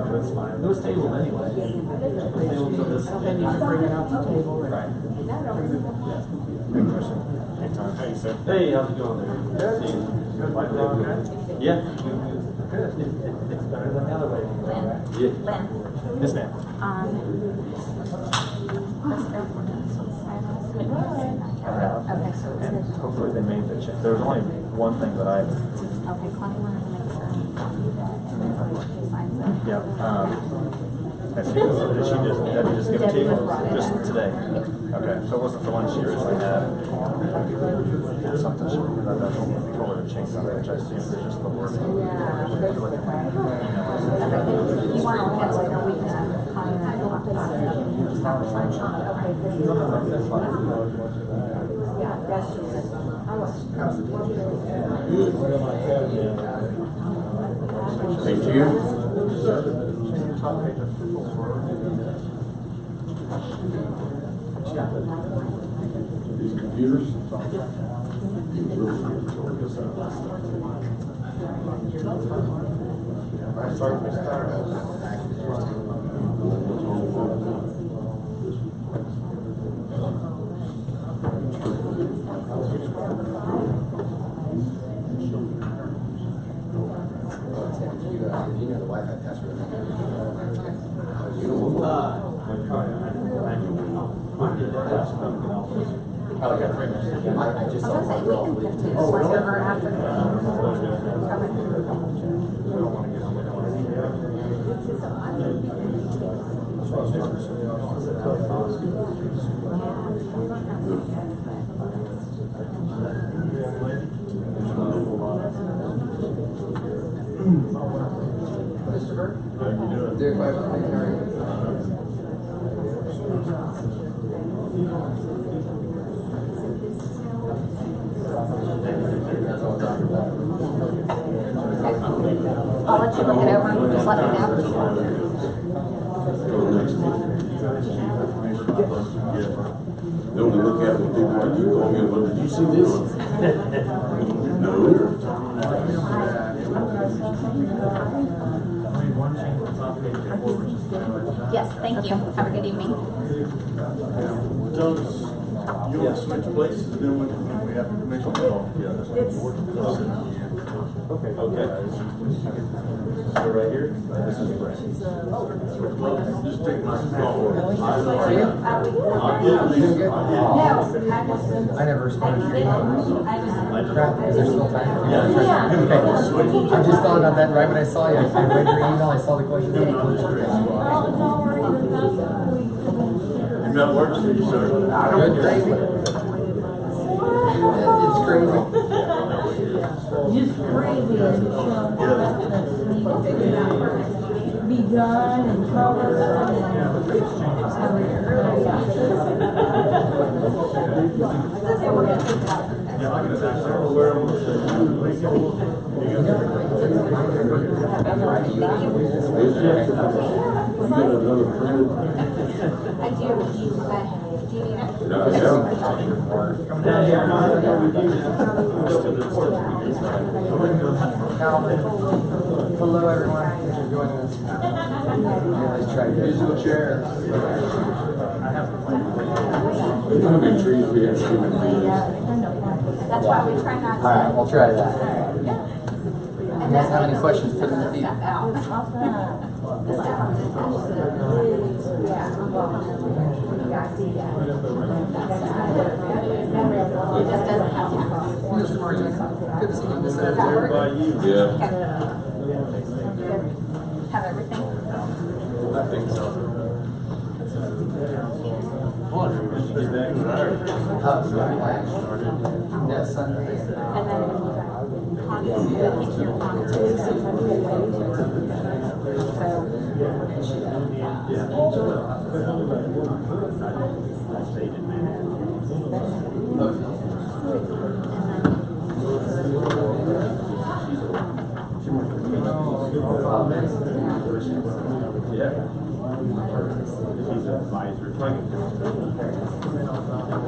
That's fine. It was tabled anyway. Tabled to this. Then you should bring it out to the table. Right. Good question. Anytime. Hey, sir. Hey, how's it going there? Good. See you. Good. Yeah. Good. It's better than the other way. Yeah. Lynn, Yes, ma'am. okay, so it's And good. hopefully they made the change. There was only one thing that I, Okay, Connie wanted to make sure she signs it. yeah, did she just give it to you? Just today? Okay, so it wasn't the one she originally had. Something she, that told her to change something, which I assume is just the word. Okay, you want to look at later, we can Connie and I will update it. Just have her sign it. Okay, That's fine. yeah, that's just it. Thank you. Top page of 4. These computers. Sorry, Mr. You know the Wi-Fi password. I just I saw was gonna say, we can get to whatever after. I'll let you look it over and just let me know. They only look at when people like you call me, but did you see this? No. Yes, thank you. Have a good evening. You want to switch places then when we have to make a call? Okay. So right here, this is Brent. Just take my call. I never responded to your email. Crap, is there still time? Yeah. Okay. I just thought about that right when I saw you. I read your email, I saw the question. If that works for you, sir. Good, great. It's crazy. Just crazy be done and covered. I do. Do you need it? Hello, everyone. Thanks for joining us. Let's try Musical chairs. You know how many trees we have human beings? That's why we try not to. All right, we'll try that. And You guys have any questions? Put them in the feed. stuff out. It just doesn't have to. Mr. Martin, good to see you. This is Does that work? Yeah. Okay. Good. Have everything? I think so. Yeah, Sunday. And then Connie, you can keep your Connie too.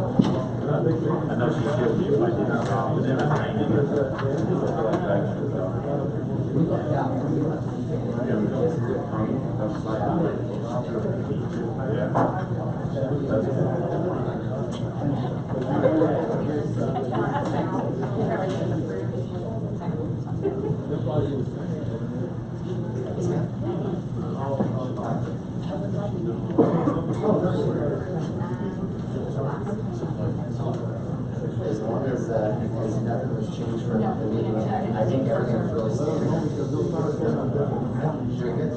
I know she's killed me if I did not wrong, but then I think As long as nothing was changed from the meeting, I think everything's really standard. Very good.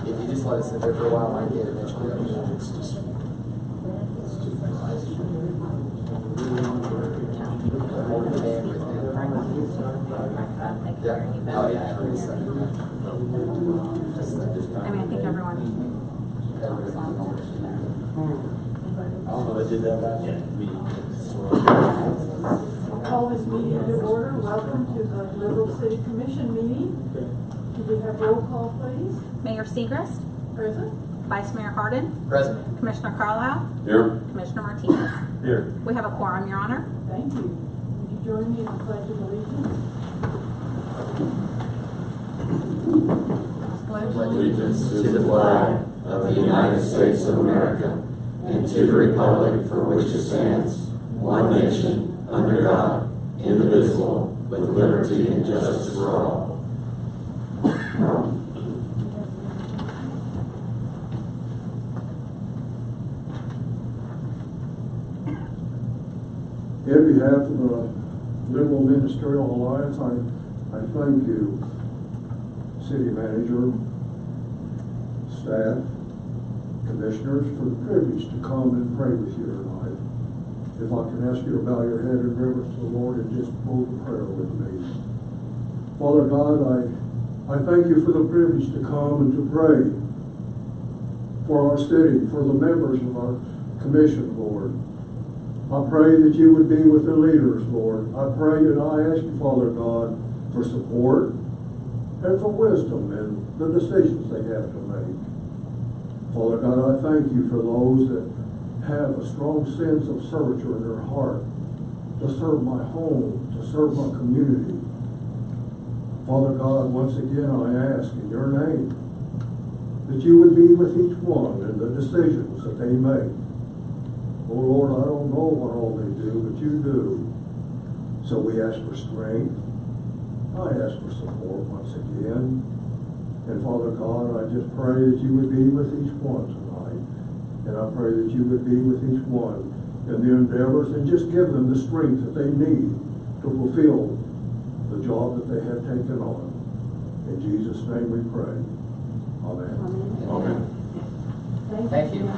If you just let it sit there for a while, might get eventually. Yeah. Oh, yeah. I mean, I think everyone. I don't know if I did that last meeting. Call this meeting to order. Welcome to the Liberal City Commission meeting. Could we have roll call, please? Mayor Segrist, Present. Vice Mayor Harden, President. Commissioner Carlisle, Here. Commissioner Martinez. Here. We have a quorum, Your Honor. Thank you. Would you join me in the Pledge of Allegiance? Allegiance to the flag of the United States of America and to the republic for which it stands, one nation, under God, indivisible, with liberty and justice for all. In behalf of the Liberal Ministerial Alliance, I thank you, City Manager, staff, commissioners, for the privilege to come and pray with you tonight. If I can ask you to bow your head in reverence to the Lord and just move a prayer with me. Father God, I thank you for the privilege to come and to pray for our city, for the members of our commission, Lord. I pray that you would be with the leaders, Lord. I pray and I ask you, Father God, for support and for wisdom in the decisions they have to make. Father God, I thank you for those that have a strong sense of servitude in their heart to serve my home, to serve my community. Father God, once again I ask in your name that you would be with each one in the decisions that they make. Oh Lord, I don't know what all they do, but you do. So we ask for strength. I ask for support once again. And Father God, I just pray that you would be with each one tonight. And I pray that you would be with each one in the endeavors and just give them the strength that they need to fulfill the job that they have taken on. In Jesus' name we pray. Amen. Amen. Thank you.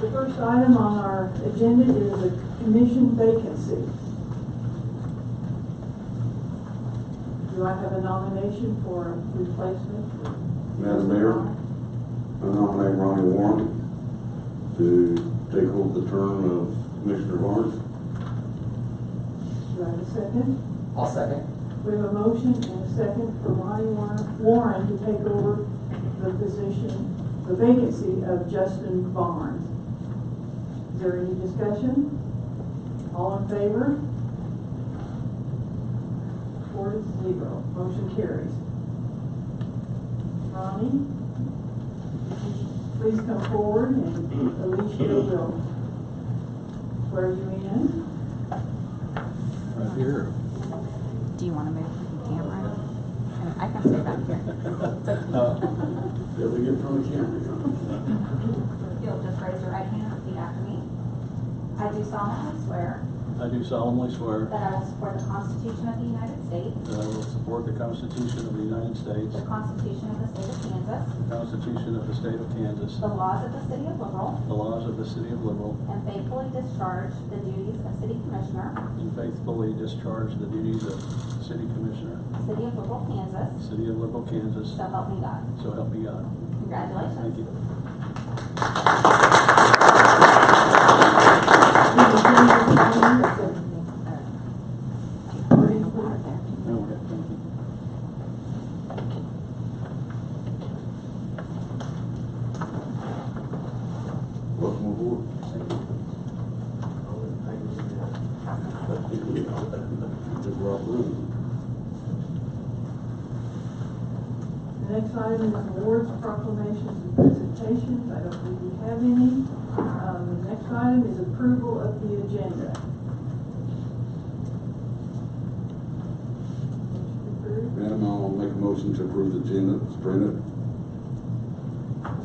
The first item on our agenda is a commission vacancy. Do I have a nomination for a replacement? Madam Mayor, I nominate Ronnie Warren to take over the term of Commissioner Barnes. Do I have a second? I'll second. We have a motion and a second for Ronnie Warren to take over the position, the vacancy of Justin Barnes. Is there any discussion? All in favor? 4-0. Motion carries. Ronnie, please come forward and Alicia will swear you in. Right here. Do you want to move the camera? I can stay back here. Did we get from the camera? You'll just raise your right hand and repeat after me. I do solemnly swear I do solemnly swear that I will support the Constitution of the United States, that I will support the Constitution of the United States, the Constitution of the State of Kansas, the Constitution of the State of Kansas, the laws of the City of Liberal, the laws of the City of Liberal, and faithfully discharge the duties of City Commissioner, and faithfully discharge the duties of City Commissioner, City of Liberal, Kansas. City of Liberal, Kansas. So help me God. So help me God. Congratulations. Thank you. Okay, thank you. The next item is awards, proclamations, and presentations. I don't think we have any. The next item is approval of the agenda. Motion approved. Madam, I'll make a motion to approve the agenda as printed.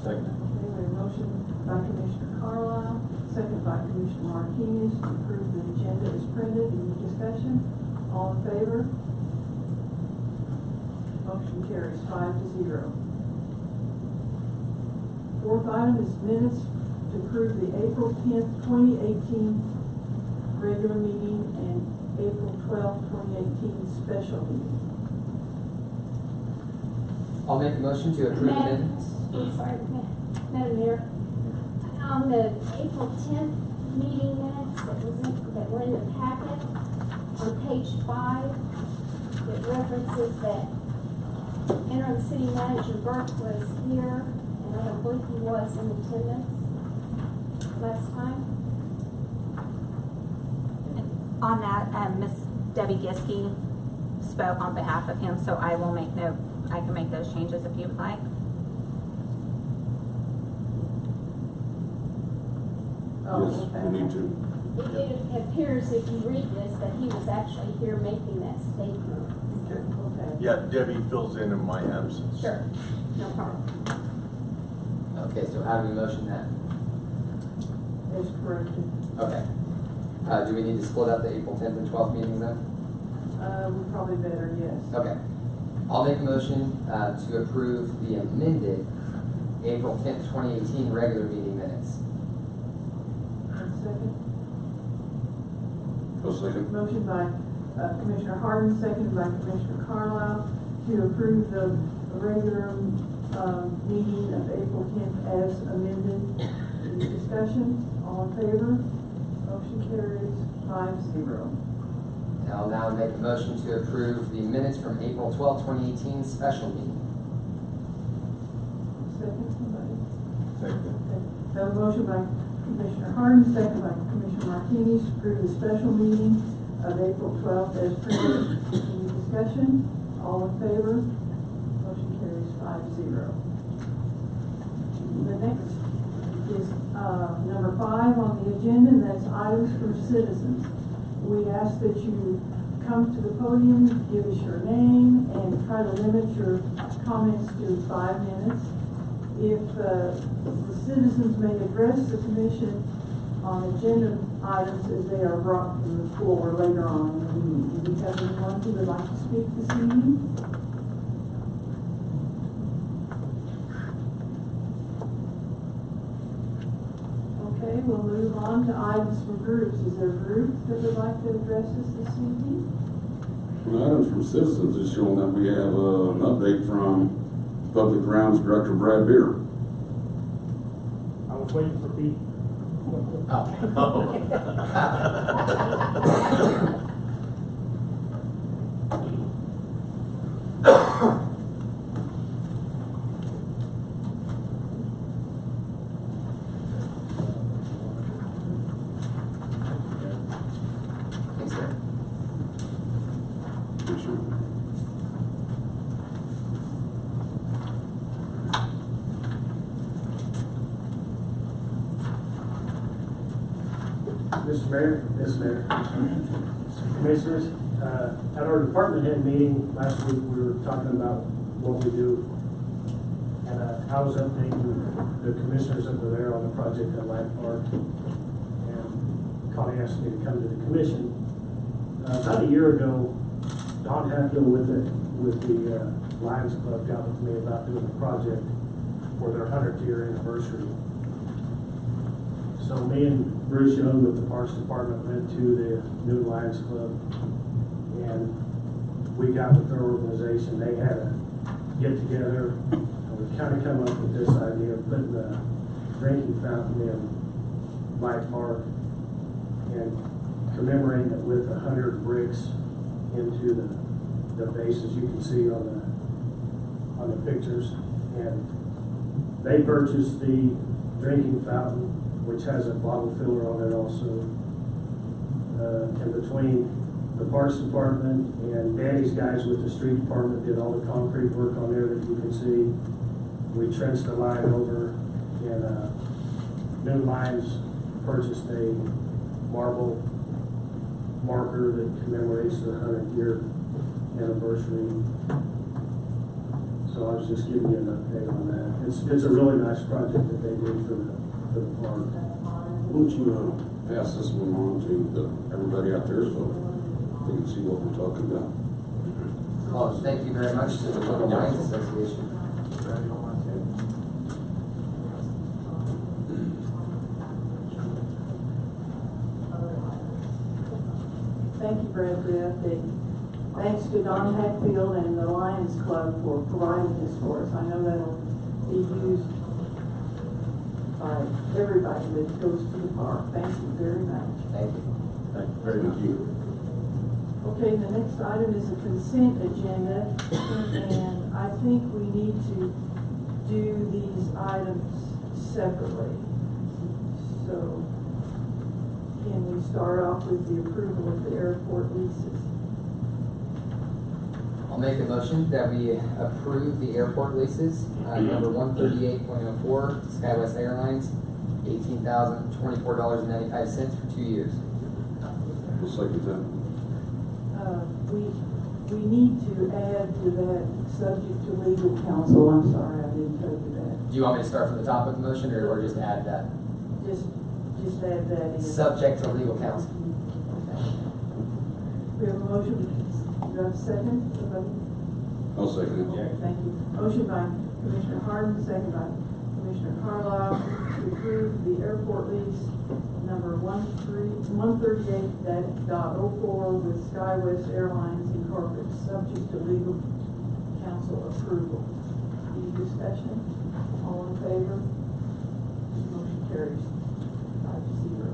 Second. Okay, we have a motion by Commissioner Carlisle, second by Commissioner Martinez to approve the agenda as printed. Any discussion? All in favor? Motion carries 5-0. Fourth item is minutes to approve the April 10th, 2018 regular meeting and April 12th, 2018 special meeting. I'll make a motion to approve the Madam- minutes. Sorry, Madam Mayor, on the April 10th meeting minutes that were in the packet, on page 5, it references that interim city manager Burke was here, and I don't believe he was in attendance last time. On that, Miss Debbie Giske spoke on behalf of him, so I will make note. I can make those changes if you would like. Yes, we need to. It appears, if you read this, that he was actually here making that statement. Okay. Yeah, Debbie fills in my absence. Sure, no problem. Okay, so how do we motion that? As corrected. Okay. Do we need to split up the April 10th and 12th meetings then? We probably better, yes. Okay. I'll make a motion to approve the amended April 10th, 2018 regular meeting minutes. And second. A second. Motion by Commissioner Harden, seconded by Commissioner Carlisle to approve the regular meeting of April 10th as amended. Any discussion? All in favor? Motion carries 5-0. And I'll now make a motion to approve the minutes from April 12th, 2018 special meeting. Second, somebody? Second. Okay. We have a motion by Commissioner Harden, seconded by Commissioner Martinez to approve the special meeting of April 12th as printed. Any discussion? All in favor? Motion carries 5-0. The next is number 5 on the agenda, and that's items from citizens. We ask that you come to the podium, give us your name, and try to limit your comments to 5 minutes. If the citizens may address the commission on agenda items as they are brought to the floor later on in the meeting. Do we have anyone who would like to speak this evening? Okay, we'll move on to items from groups. Is there a group that would like to address us this evening? Well, items from citizens is showing that we have an update from Public Grounds Director Brad Beer. I was waiting for Pete. Thanks, sir. Yes, sir. Mr. Mayor, Commissioners, at our department head meeting last week, we were talking about what we do. And I was updating the commissioners that were there on the project at Light Park. And Connie asked me to come to the commission. About a year ago, Don Hatfield with the Lions Club got with me about doing a project for their 100th year anniversary. So me and Bruce Young with the Parks Department went to the new Lions Club, and we got with their organization. They had a get together, and we kind of come up with this idea of putting the drinking fountain in Light Park and commemorating it with 100 bricks into the bases you can see on the pictures. And they purchased the drinking fountain, which has a bottle filler on it also. In between the parks department and Danny's guys with the street department did all the concrete work on there that you can see. We trenched the line over and, New Lines purchased a marble marker that commemorates the 100-year anniversary. So I was just giving you an update on that. It's a really nice project that they did for the park. Won't you, pass this one on to everybody out there so they can see what we're talking about? Well, thank you very much to the Little Lions Association. Thank you, Brad, for the update. Thanks to Don Hatfield and the Lions Club for providing this for us. I know that'll be used by everybody that goes to the park. Thank you very much. Thank you. Thank you very much. Okay, the next item is a consent agenda, and I think we need to do these items separately. So, can we start off with the approval of the airport leases? I'll make a motion that we approve the airport leases, number 138.04, SkyWest Airlines, $18,024.95 for 2 years. We'll second that. We need to add to that, subject to legal counsel. I'm sorry, I didn't tell you that. Do you want me to start from the top of the motion or just add that? Just add that in. Subject to legal counsel. We have a motion. Do you have a second? Somebody? I'll second it. Thank you. Motion by Commissioner Harden, second by Commissioner Carlisle to approve the airport lease number 138.04 with SkyWest Airlines Incorporated, subject to legal counsel approval. Any discussion? All in favor? Motion carries 5-0.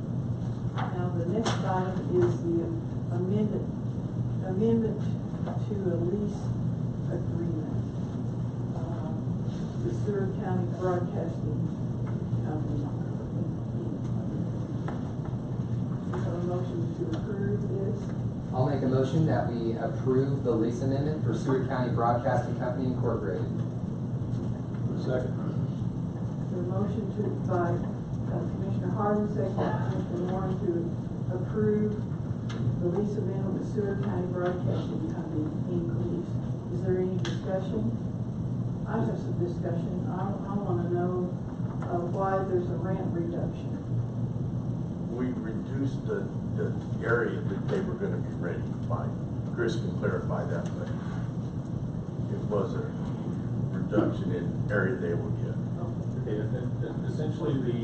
Now, the next item is the amendment to a lease agreement. The Seward County Broadcasting Company. Is there a motion to approve this? I'll make a motion that we approve the lease amendment for Seward County Broadcasting Company Incorporated. Second. The motion by Commissioner Harden, second by Commissioner Warren to approve the lease amendment with Seward County Broadcasting Company Inc. Is there any discussion? I have some discussion. I want to know why there's a rent reduction. We reduced the area that they were gonna be ready to buy. Chris can clarify that, but it was a reduction in area they will get. Okay, essentially the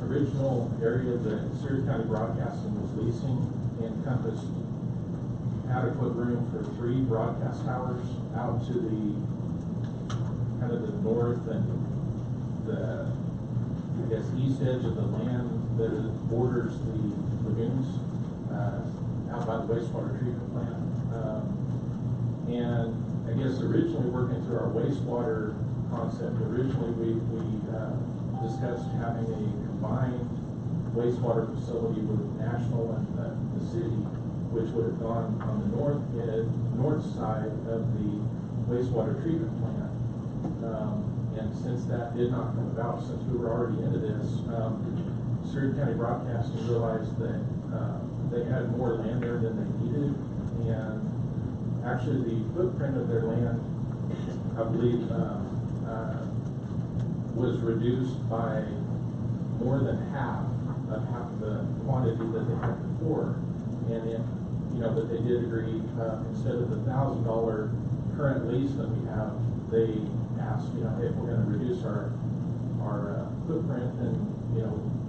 original area that Seward County Broadcasting was leasing encompassed adequate room for 3 broadcast towers out to the kind of the north and the, I guess, east edge of the land that borders the lagoons out by the wastewater treatment plant. And I guess originally working through our wastewater concept, originally we discussed having a combined wastewater facility with National and the city, which would have gone on the north side of the wastewater treatment plant. And since that did not come about, since we were already into this, Seward County Broadcasting realized that they had more land there than they needed, and actually the footprint of their land, I believe, was reduced by more than half of the quantity that they had before. And but they did agree, instead of the $1,000 current lease that we have, they asked, hey, if we're going to reduce our footprint, then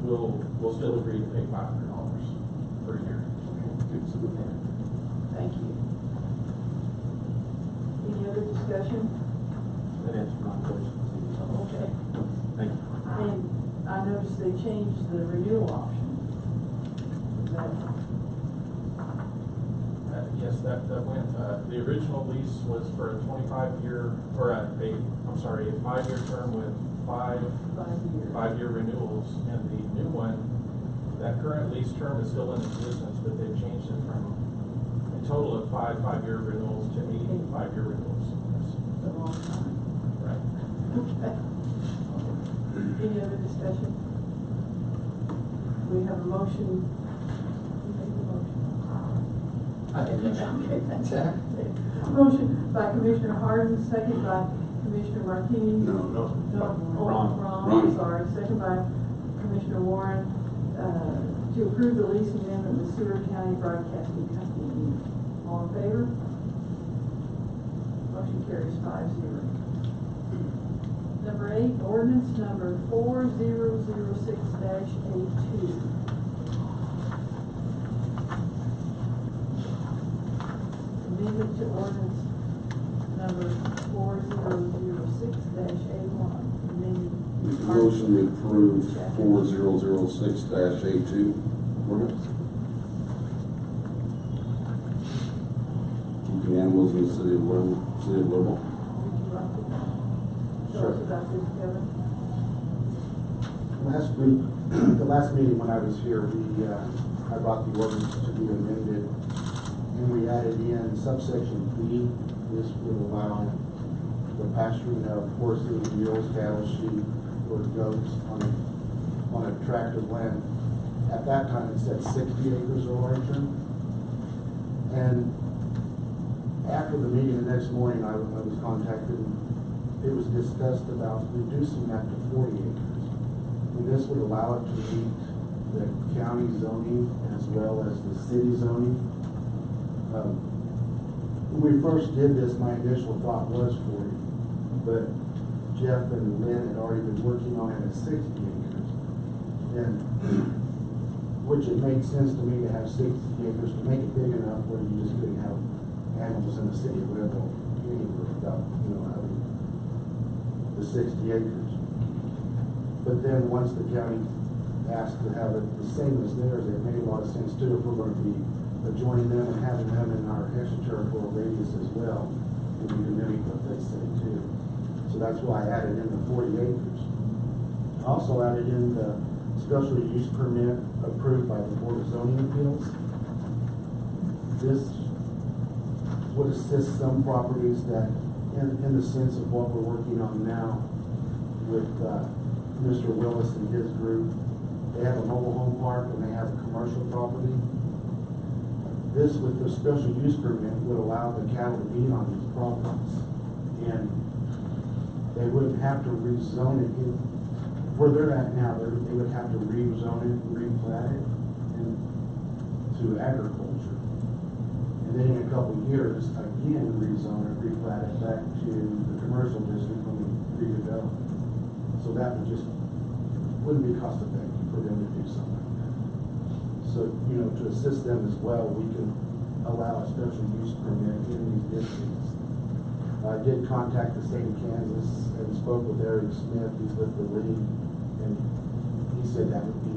we'll still agree to pay $500 per year. Thank you. Any other discussion? That answers my question. Okay. Thank you. And I noticed they changed the renewal option. Yes, that went, the original lease was for a 25-year, or a 5-year term with 5-year renewals, and the new one, that current lease term is still in existence, but they've changed it from, I total of five-year renewals, Jimmy, 5-year renewals. A long time. Right. Okay. Any other discussion? We have a motion. Who made the motion? Okay, thanks. Motion by Commissioner Harden, second by Commissioner Martinez. No. No, oh, Ron. Ron, sorry, second by Commissioner Warren, to approve the lease amendment with Seward County Broadcasting Company. All in favor? Motion carries 5-0. Number 8, ordinance number 4006-82. Amendment to ordinance number 4006-81. Make a motion to approve 4006-82 ordinance. Keeping animals in the city of Louisville. Would you like to tell us about this, Kevin? Last week, the last meeting when I was here, I brought the ordinance to be amended, and we added in subsection B. This would allow the pasturing of horses, mules, cattle, sheep, or goats on a tract of land. At that time, it said 60 acres or larger. And after the meeting the next morning, I was contacted, and it was discussed about reducing that to 40 acres. And this would allow it to meet the county zoning as well as the city zoning. When we first did this, my initial thought was 40, but Jeff and Lynn had already been working on it at 60 acres. And which it made sense to me to have 60 acres, to make it big enough where you just couldn't have animals in the city of Louisville anywhere without, having the 60 acres. But then once the county asked to have it the same as theirs, it made a lot of sense too, if we're going to be joining them and having them in our extraterritorial radius as well, and we can mimic what they say too. So that's why I added in the 40 acres. I also added in the special use permit approved by the Board of Zoning Appeals. This would assist some properties that, in the sense of what we're working on now with Mr. Willis and his group. They have a mobile home park and they have a commercial property. This, with the special use permit, would allow the cattle to be on these properties. And they wouldn't have to rezone it. Where they're at now, they would have to rezone it, replat it to agriculture. And then in a couple of years, again, rezone it, replat it back to the commercial district when we redevelop it. So that wouldn't be cost effective for them to do something like that. So, to assist them as well, we can allow a special use permit in these districts. I did contact the state of Kansas and spoke with Eric Smith, he's with the league, and he said that would be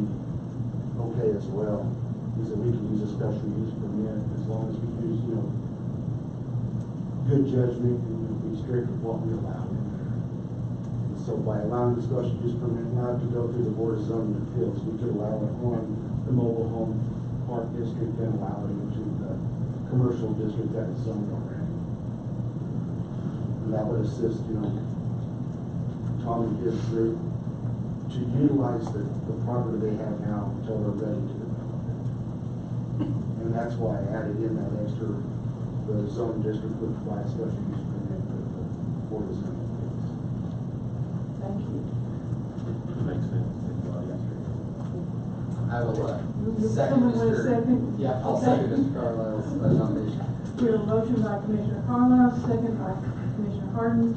okay as well. He said we can use a special use permit as long as we use, good judgment and be strict with what we allow in there. And so by allowing the special use permit not to go through the Board of Zoning Appeals, we could allow it on the mobile home park district and allow it into the commercial district that is zoned already. And that would assist, Tom and his group to utilize the property they have now until they're ready to develop it. And that's why I added in that extra, the zone district would provide special use permit for the zone. Thank you. Makes sense. I will, second Someone want to Mr. second? Yeah, I'll Okay. second Mr. Carlisle's nomination. We have a motion by Commissioner Carlisle, second by Commissioner Harden,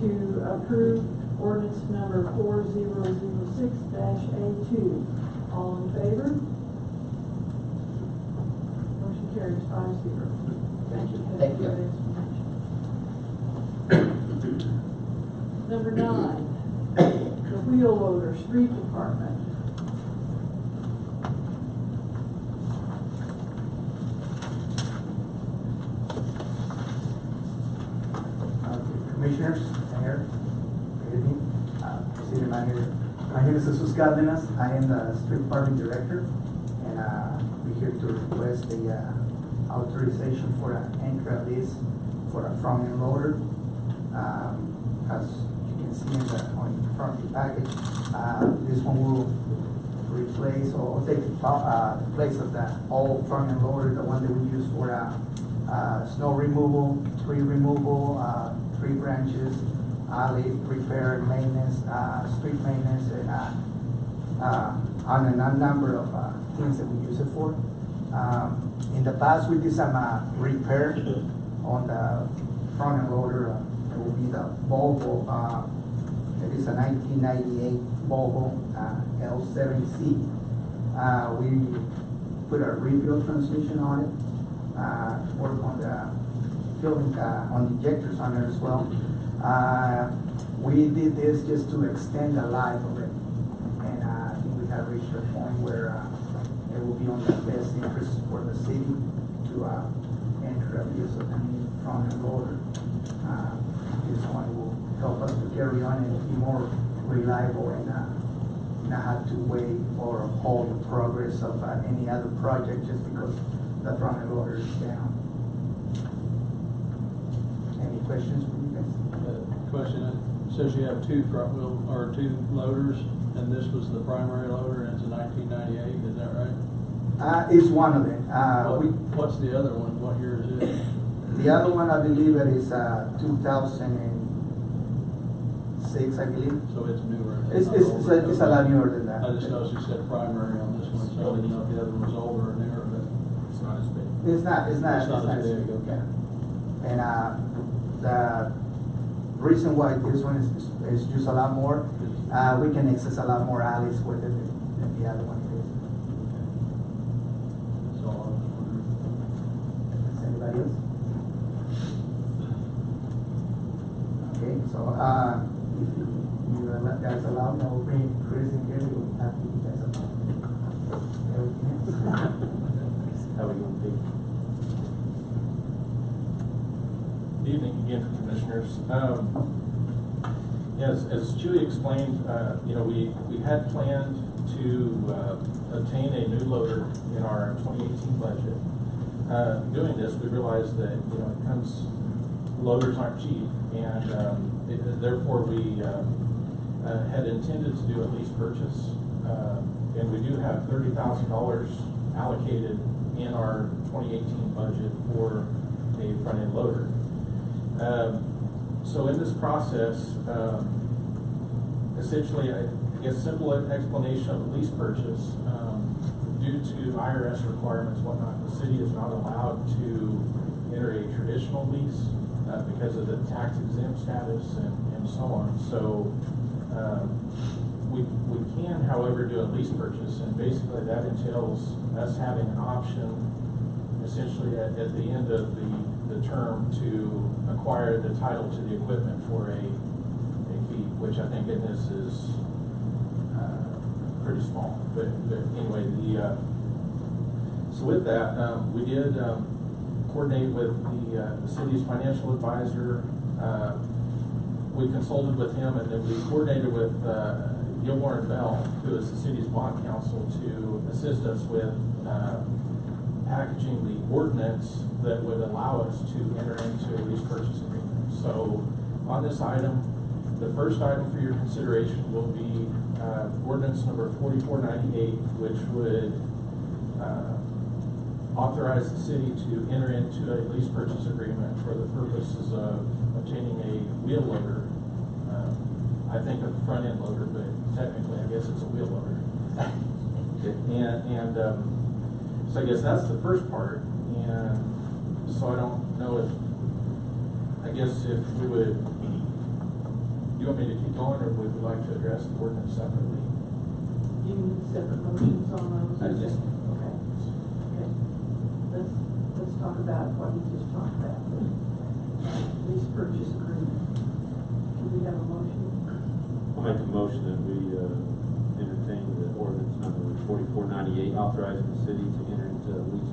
to approve ordinance number 4006-82. All in favor? Motion carries 5-0. Thank you. Thank you. for the explanation. Number 9, the wheel loader street department. Commissioners, Mayor, good evening. City Manager. My name is Jesus Cardenas. I am the Street Department Director, and we're here to request a authorization for an entry lease for a front-end loader. As you can see on the front of the package, this one will replace or take the place of the old front-end loader, the one that we use for snow removal, tree removal, tree branches, alley repair, maintenance, street maintenance, and on a number of things that we use it for. In the past, we did some repair on the front end loader. It will be the Volvo. It is a 1998 Volvo L7C. We put a rebuild transmission on it. Work on the filling on the injectors on it as well. We did this just to extend the life of it, and I think we have reached a point where it will be on the best interest for the city to enter a use of the new front end loader. This one will help us to carry on and be more reliable and not have to wait or hold the progress of any other project just because the front end loader is down. Any questions from you guys? Question, it says you have two front wheel, or two loaders, and this was the primary loader, and it's a 1998, is that right? It's one of them. What's the other one? What year is it? The other one, I believe it is 2006, I believe. So it's newer. It's a lot newer than that. I just noticed you said primary on this one, so I didn't know if the other one was older or newer, but it's not as big. It's not It's not as big, okay. And the reason why this one is used a lot more, we can access a lot more alleys with it than the other one is. That's all I was wondering. Anybody else? Okay, so if you guys allow me, I will bring Chris in here. We will have you guys about everything else. How are we going to be? Evening again, Commissioners. Yes, as Julie explained, we had planned to obtain a new loader in our 2018 budget. Doing this, we realized that loaders aren't cheap, and therefore we had intended to do a lease purchase, and we do have $30,000 allocated in our 2018 budget for a front-end loader. So in this process, essentially, I guess simple explanation of the lease purchase, due to IRS requirements, whatnot, the city is not allowed to enter a traditional lease because of the tax exempt status and so on. So we can, however, do a lease purchase, and basically that entails us having an option essentially at the end of the term to acquire the title to the equipment for a fee, which I think in this is pretty small. But anyway, so with that, we did coordinate with the city's financial advisor. We consulted with him, and then we coordinated with Gilmore & Bell, who is the city's bond counsel, to assist us with packaging the ordinance that would allow us to enter into a lease purchase agreement. So on this item, the first item for your consideration will be ordinance number 4498, which would authorize the city to enter into a lease purchase agreement for the purposes of obtaining a wheel loader. I think of front end loader, but technically I guess it's a wheel loader. And so I guess that's the first part. And so I don't know if we would, do you want me to keep going, or would we like to address the ordinance separately? You need separate motions on those? Yes. Okay. Let's talk about what you just talked about. Lease purchase agreement. Do we have a motion? I'll make a motion that we entertain the ordinance number 4498, authorizing the city to enter into a lease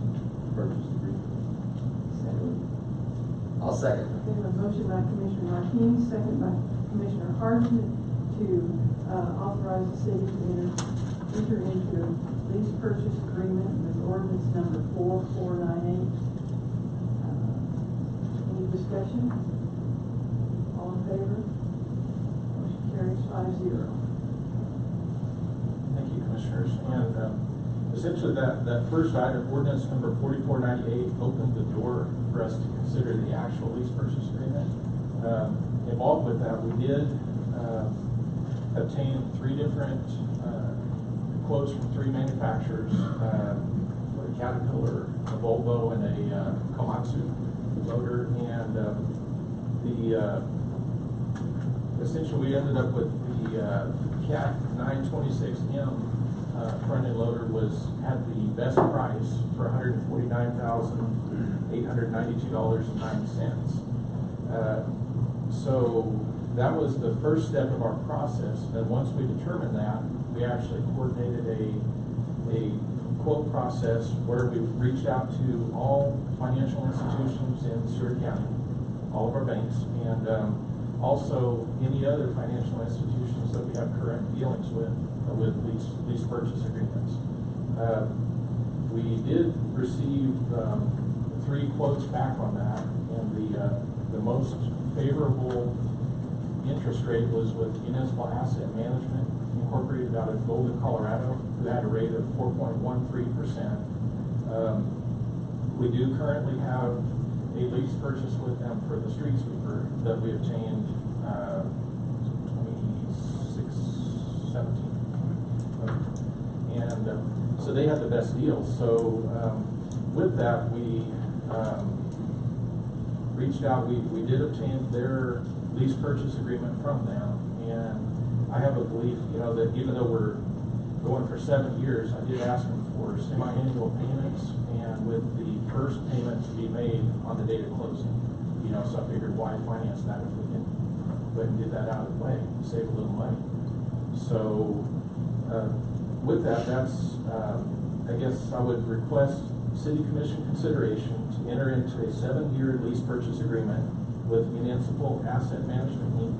purchase agreement. I'll second. We have a motion by Commissioner Martinez, second by Commissioner Harden to authorize the city to enter into a lease purchase agreement with ordinance number 4498. discussion? All in favor? Motion carries 5-0. Thank you, Commissioners. And essentially, that first item, ordinance number 4498, opened the door for us to consider the actual lease purchase agreement. Involved with that, we did obtain 3 different quotes from 3 manufacturers, a Caterpillar, a Volvo, and a Komatsu loader. And essentially we ended up with the Cat 926M front-end loader had the best price for $149,892.09. So that was the first step of our process. And once we determined that, we actually coordinated a quote process where we reached out to all financial institutions in Seward County, all of our banks, and also any other financial institutions that we have current dealings with lease purchase agreements. We did receive 3 quotes back on that, and the most favorable interest rate was with Municipal Asset Management Incorporated out of Golden, Colorado, who had a rate of 4.13%. We do currently have a lease purchase with them for the street sweeper that we obtained 2017. And so they have the best deal. So with that, we reached out. We did obtain their lease purchase agreement from them, and I have a belief, that even though we're going for 7 years, I did ask them for semi-annual payments, and with the first payment to be made on the date of closing. So I figured, why finance that if we can go ahead and get that out of the way, save a little money. So with that, that's I guess I would request City Commission consideration to enter into a 7-year lease purchase agreement with Municipal Asset Management Inc.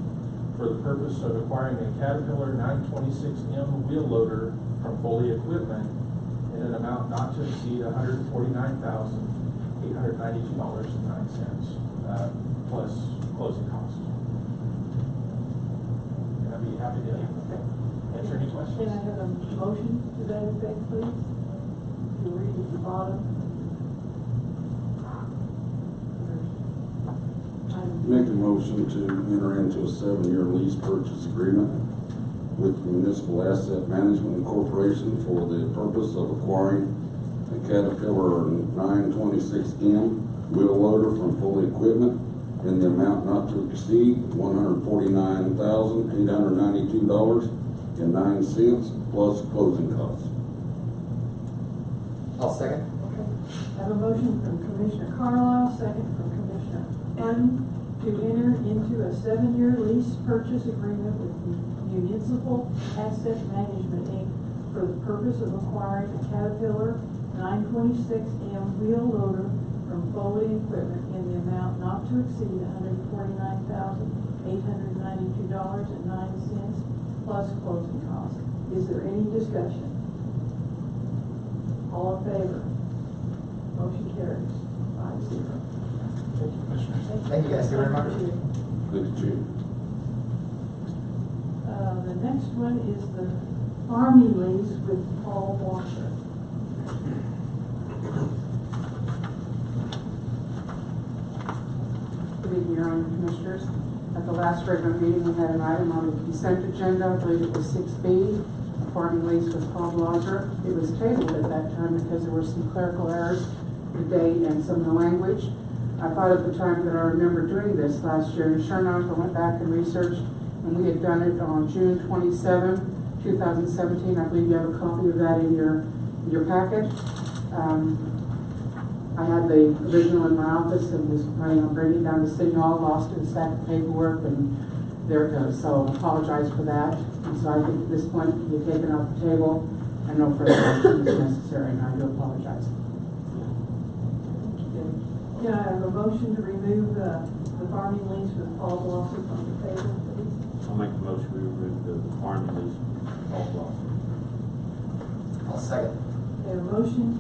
for the purpose of acquiring a Caterpillar 926M wheel loader from Foley Equipment in an amount not to exceed $149,892.09 plus closing costs. And I'd be happy to answer any questions. Can I have a motion to that effect, please? You read at the bottom. Make a motion to enter into a 7-year lease purchase agreement with Municipal Asset Management Incorporation for the purpose of acquiring a Caterpillar 926M wheel loader from Foley Equipment in the amount not to exceed $149,892.09 plus closing costs. I'll second. Okay. I have a motion from Commissioner Carlisle, second from Commissioner Bunn, to enter into a 7-year lease purchase agreement with Municipal Asset Management Inc. for the purpose of acquiring a Caterpillar 926M wheel loader from Foley Equipment in the amount not to exceed $149,892.09 plus closing costs. Is there any discussion? All in favor? Motion carries 5-0. Thank you, Commissioners. Thank you guys very much. Thank you. The next one is the Army lease with Paul Walker. Good evening, Your Honor, Commissioners. At the last regular meeting, we had an item on the consent agenda, I believe it was 6B, a farming lease with Paul Walker. It was tabled at that time because there were some clerical errors, the date and some of the language. I thought at the time that I remember doing this last year, and sure enough, I went back and researched, and we had done it on June 27, 2017. I believe you have a copy of that in your packet. I had the original in my office and was planning on bringing it down to City Hall, lost in a stack of paperwork, and there it goes. So I apologize for that. And so I think at this point, you've taken off the table, and no further action is necessary, and I do apologize. Can I have a motion to remove the farming lease with Paul Blossom from the table, please? I'll make the motion we remove the farming lease with Paul Blossom. I'll second. We have a motion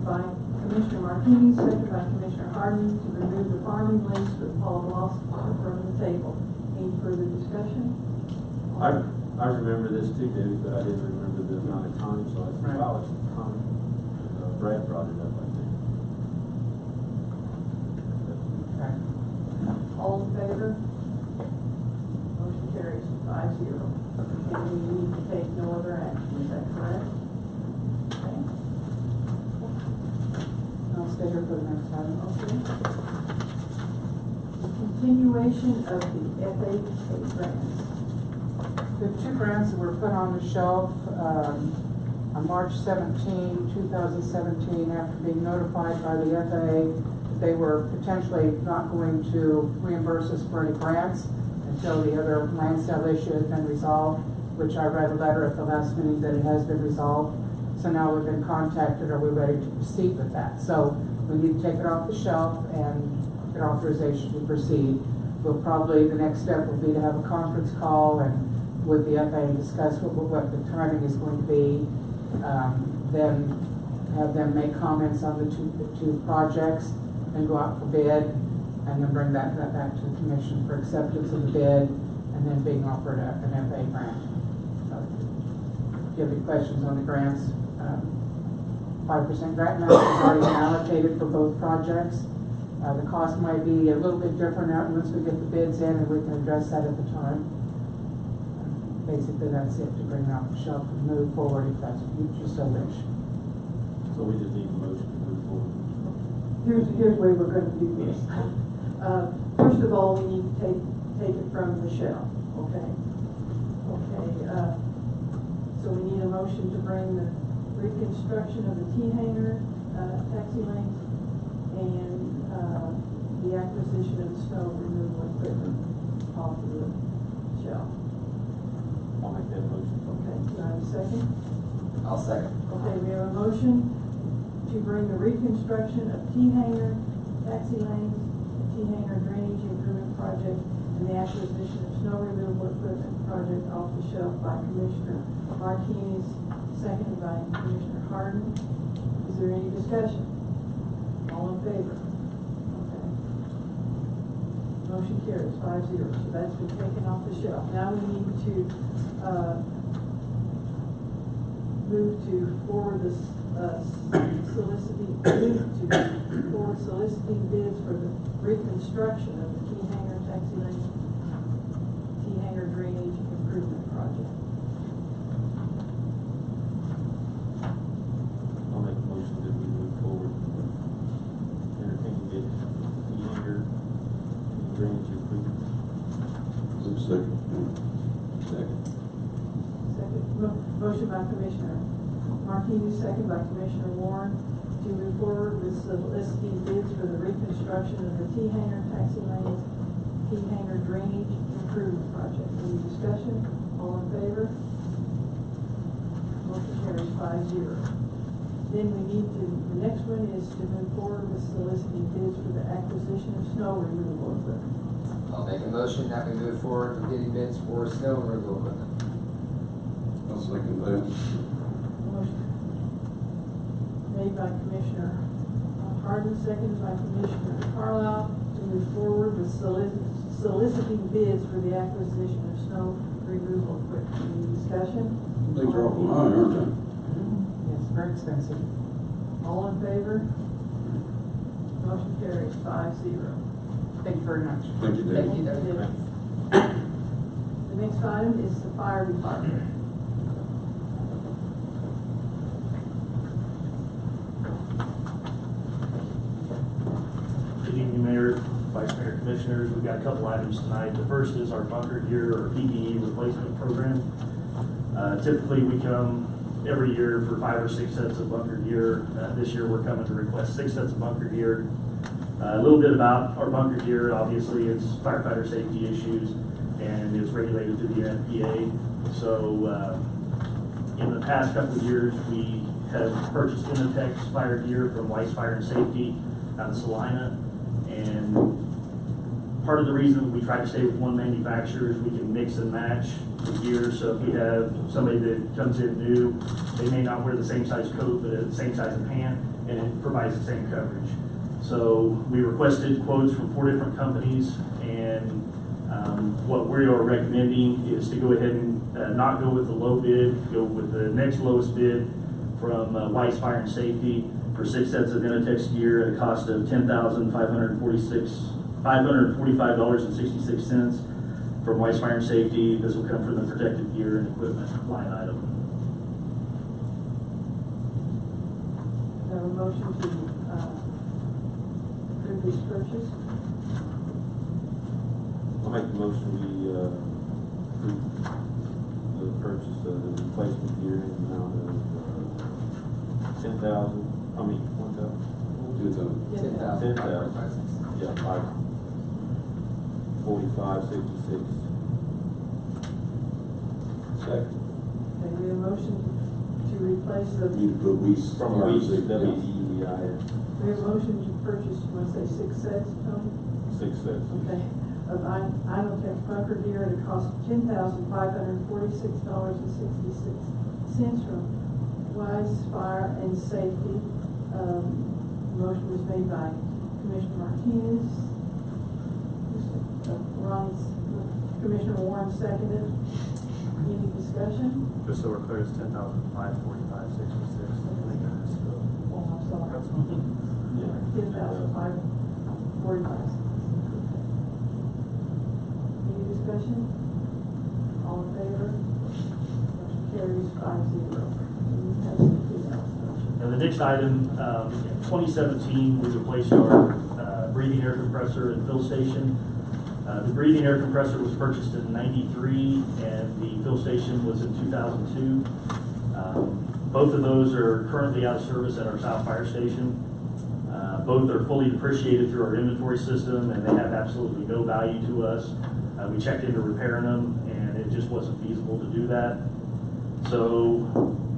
by Commissioner Martini, second by Commissioner Harden, to remove the farming lease with Paul Gloucester from the table. Any further discussion? I remember this too, Debbie, but I didn't remember the amount of time, so I said, wow, it's time. Brad brought it up, I think. All in favor? Motion carries 5-0. And we need to take no other action, is that correct? Okay. I'll stay here for the next item. Okay. The continuation of the FHA grants. The two grants that were put on the shelf on March 17, 2017, after being notified by the FAA that they were potentially not going to reimburse us for any grants until the other land sale issue has been resolved, which I read a letter at the last meeting that it has been resolved. So now we've been contacted, are we ready to proceed with that? So we need to take it off the shelf and get authorization to proceed. We'll probably, the next step will be to have a conference call and with the FAA discuss what the timing is going to be. Then have them make comments on the two projects and go out for bid, and then bring that back to the commission for acceptance of the bid, and then being offered an FAA grant. If you have any questions on the grants, 5% grant amount is already been allocated for both projects. The cost might be a little bit different out once we get the bids in, and we can address that at the time. Basically, that's it, to bring it off the shelf and move forward if that's what you so wish. So we just need a motion to move forward. Here's the way we're going to do this. First of all, we need to take it from the shelf, okay? Okay, so we need a motion to bring the reconstruction of the T-hanger, taxi lanes, and the acquisition of snow removal equipment off the shelf. I'll make that motion. Okay, do I have a second? I'll second. Okay, we have a motion to bring the reconstruction of T-hanger, taxi lanes, T-hanger drainage improvement project, and the acquisition of snow removal equipment project off the shelf by Commissioner Martinez, seconded by Commissioner Harden. Is there any discussion? All in favor? Okay. Motion carries 5-0. So that's been taken off the shelf. Now we need to move to forward this soliciting bids for the reconstruction of the T-hanger taxi lane, T-hanger drainage improvement project. I'll make a motion that we move forward. Entertaining bid T-hanger drainage improvement. Second. Motion by Commissioner Martinez, second by Commissioner Warren, to move forward with soliciting bids for the reconstruction of the T-hanger taxi lanes, T-hanger drainage improvement project. Any discussion? All in favor? Motion carries 5-0. Then we need to, the next one is to move forward with soliciting bids for the acquisition of snow removal equipment. I'll make a motion that we move forward with getting bids for snow removal equipment. I'll second that. Motion made by Commissioner Harden, seconded by Commissioner Carlisle, to move forward with soliciting bids for the acquisition of snow removal equipment. Any discussion? These are awful high, aren't they? Yes, very expensive. All in favor? Motion carries 5-0. Thank you very much. Thank you, Dave. Thank you, Debbie. The next item is the fire department. Good evening, Mayor, Vice Mayor, Commissioners. We've got a couple items tonight. The first is our bunker gear or PPE replacement program. Typically, we come every year for 5 or 6 sets of bunker gear. This year, we're coming to request 6 sets of bunker gear. A little bit about our bunker gear. Obviously, it's firefighter safety issues, and it's regulated through the NFPA. So, in the past couple of years, we have purchased Innotex fire gear from Weiss Fire and Safety out of Salina. And part of the reason we try to stay with one manufacturer is we can mix and match the gear. So if we have somebody that comes in new, they may not wear the same size coat, but the same size of pant, and it provides the same coverage. So we requested quotes from 4 different companies, and what we are recommending is to go ahead and not go with the low bid, go with the next lowest bid from Weiss Fire and Safety for 6 sets of Intetex gear at a cost of $545.66 from Weiss Fire and Safety. This will come from the protective gear and equipment line item. Have a motion to approve this purchase? I'll make the motion, we, approve the purchase of the replacement gear in the amount of, 10,000, I mean, 1,000? 10,000. Yeah, 545.66. Second. Okay, we have a motion to replace the, Need to put Weiss. From Weiss, W-E-I-S. we have a motion to purchase, you want to say 6 sets, Tony? 6 sets. Okay, of Inotex bunker gear at a cost of $10,546.66 from Weiss Fire and Safety. Motion was made by Commissioner Martinez. Commissioner Warren seconded. Any discussion? Just so we're clear, it's 10,545.66. Oh, I'm sorry. 10,545. Any discussion? All in favor? Motion carries 5-0. And the next item, in 2017, we replaced our breathing air compressor and fill station. The breathing air compressor was purchased in '93, and the fill station was in 2002. Both of those are currently out of service at our South Fire Station. Both are fully depreciated through our inventory system, and they have absolutely no value to us. We checked into repairing them, and it just wasn't feasible to do that. So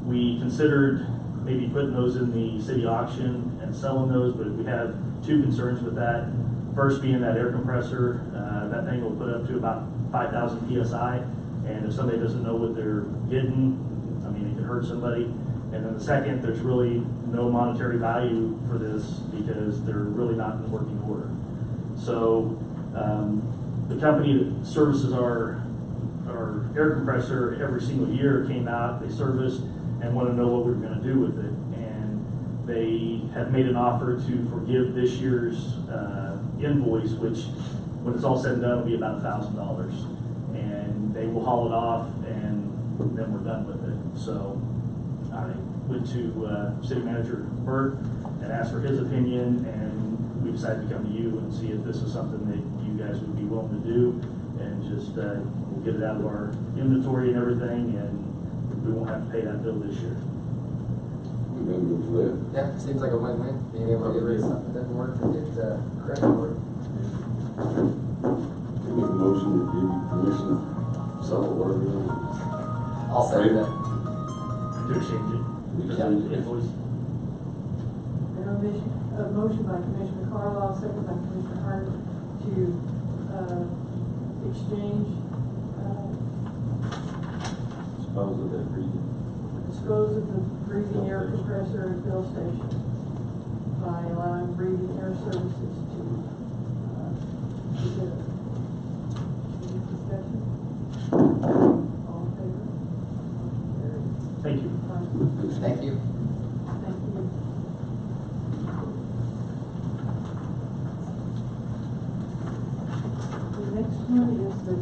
we considered maybe putting those in the city auction and selling those, but we have 2 concerns with that. First being that air compressor, that thing will put up to about 5,000 PSI, and if somebody doesn't know what they're getting, I mean, it could hurt somebody. And then the second, there's really no monetary value for this because they're really not in working order. So the company that services our air compressor every single year came out, they serviced, and wanted to know what we were going to do with it. And they have made an offer to forgive this year's invoice, which when it's all said and done will be about $1,000. And they will haul it off, and then we're done with it. So I went to City Manager Burt and asked for his opinion, and we decided to come to you and see if this is something that you guys would be willing to do, and just we'll get it out of our inventory and everything, and we won't have to pay that bill this year. We've been good for that. Yeah, seems like a win-win, being able to get rid of something that doesn't work and get credit for it. We make a motion to give you permission to sell it, whatever you want. I'll second that. To exchange it. Invoice. And a motion by Commissioner Carlisle, second by Commissioner Hart to exchange, Dispose of that breathing. dispose of the breathing air compressor and fill station by allowing breathing air services to do it. Any discussion? All in favor? Motion carries. Thank you. Thank you. Thank you. The next one is the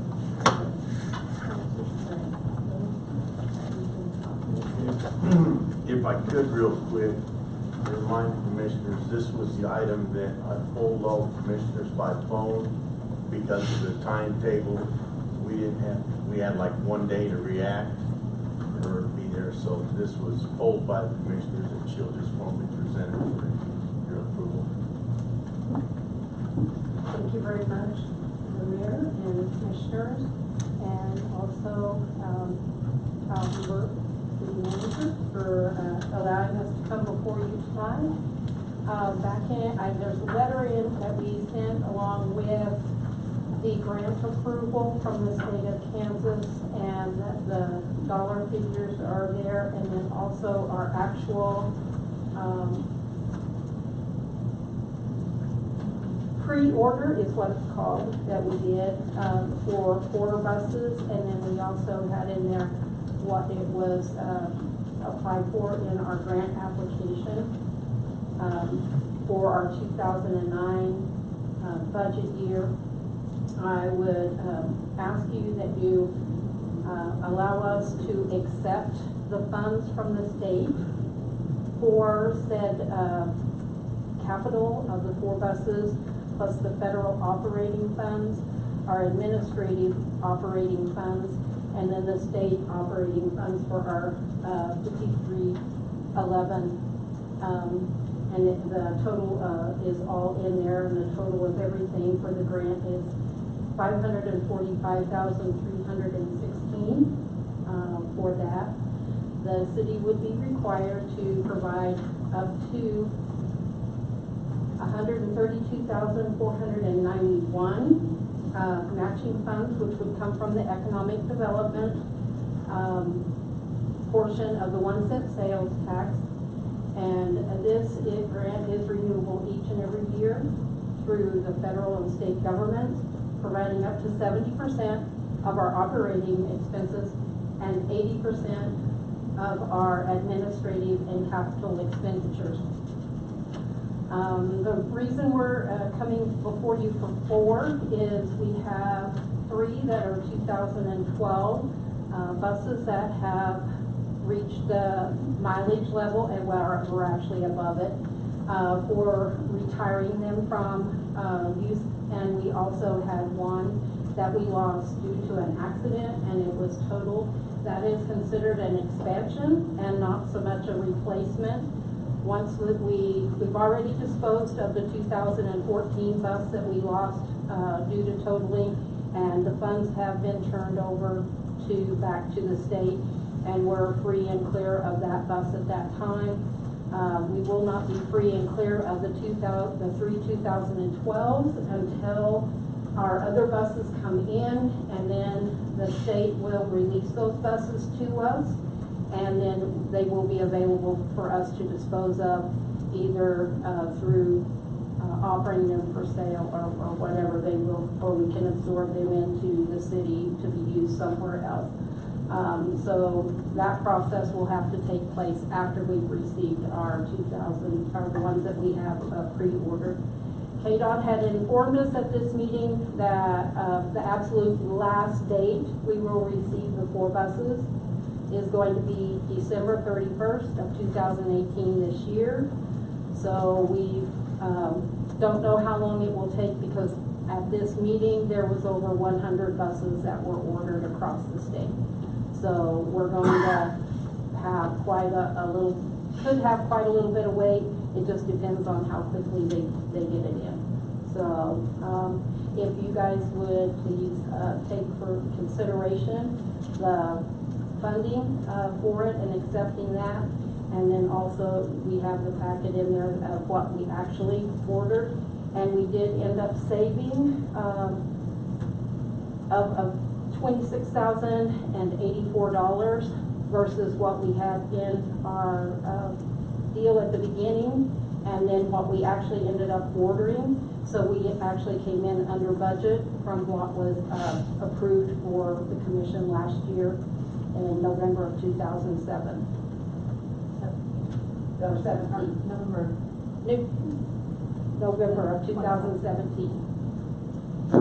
If I could real quick, remind the commissioners, this was the item that I told all the commissioners by phone because of the timetable. We had like 1 day to react in order to be there, so this was told by the commissioners and she'll just formally present it for your approval. Thank you very much, the mayor and the commissioners, and also Albert, the manager, for allowing us to come before you tonight. There's a letter in that we sent along with the grant approval from the state of Kansas, and the dollar figures are there, and then also our actual pre-order is what it's called, that we did, for 4 buses, and then we also had in there what it was, applied for in our grant application, for our 2009, budget year. I would, ask you that you, allow us to accept the funds from the state for said, capital of the 4 buses, plus the federal operating funds, our administrative operating funds, and then the state operating funds for our 5311. And the total is all in there, and the total of everything for the grant is $545,316 for that. The city would be required to provide up to $132,491 matching funds, which would come from the economic development portion of the 1-cent sales tax. And this grant is renewable each and every year through the federal and state governments, providing up to 70% of our operating expenses and 80% of our administrative and capital expenditures. The reason we're coming before you for 4 is we have 3 that are 2012 buses that have reached the mileage level, and we're actually above it, for retiring them from use. And we also had 1 that we lost due to an accident, and it was totaled. That is considered an expansion and not so much a replacement. Once we've already disposed of the 2014 bus that we lost due to totaling, and the funds have been turned over back to the state, and we're free and clear of that bus at that time. We will not be free and clear of the 3 2012s until our other buses come in, and then the state will release those buses to us, and then they will be available for us to dispose of, either through offering them for sale or whatever they will, or we can absorb them into the city to be used somewhere else. So that process will have to take place after we've received our the ones that we have pre-ordered. KDOT had informed us at this meeting that the absolute last date we will receive the 4 buses is going to be December 31st of 2018 this year. So we don't know how long it will take, because at this meeting there was over 100 buses that were ordered across the state. So we're going to have quite could have quite a little bit of wait. It just depends on how quickly they get it in. So if you guys would please take for consideration the funding for it and accepting that. And then also we have the packet in there of what we actually ordered. And we did end up saving of $26,084 versus what we had in our deal at the beginning, and then what we actually ended up ordering. So we actually came in under budget from what was approved for the commission last year in November of 2007. Or 17. November of 2017. So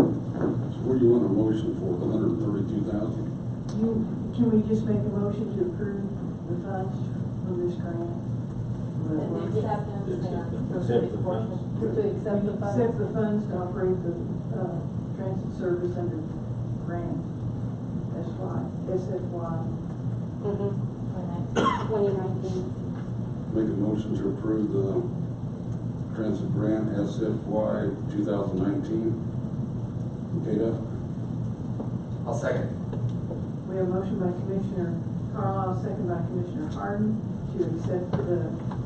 where do you want a motion for the $132,000? Can we just make a motion to approve the funds from this grant? To accept the funds. Accept the funds to operate the transit service under grant. SFY. 2019. Make a motion to approve the transit grant SFY 2019. KDOT? I'll second. We have a motion by Commissioner Carlisle, second by Commissioner Harden, to accept the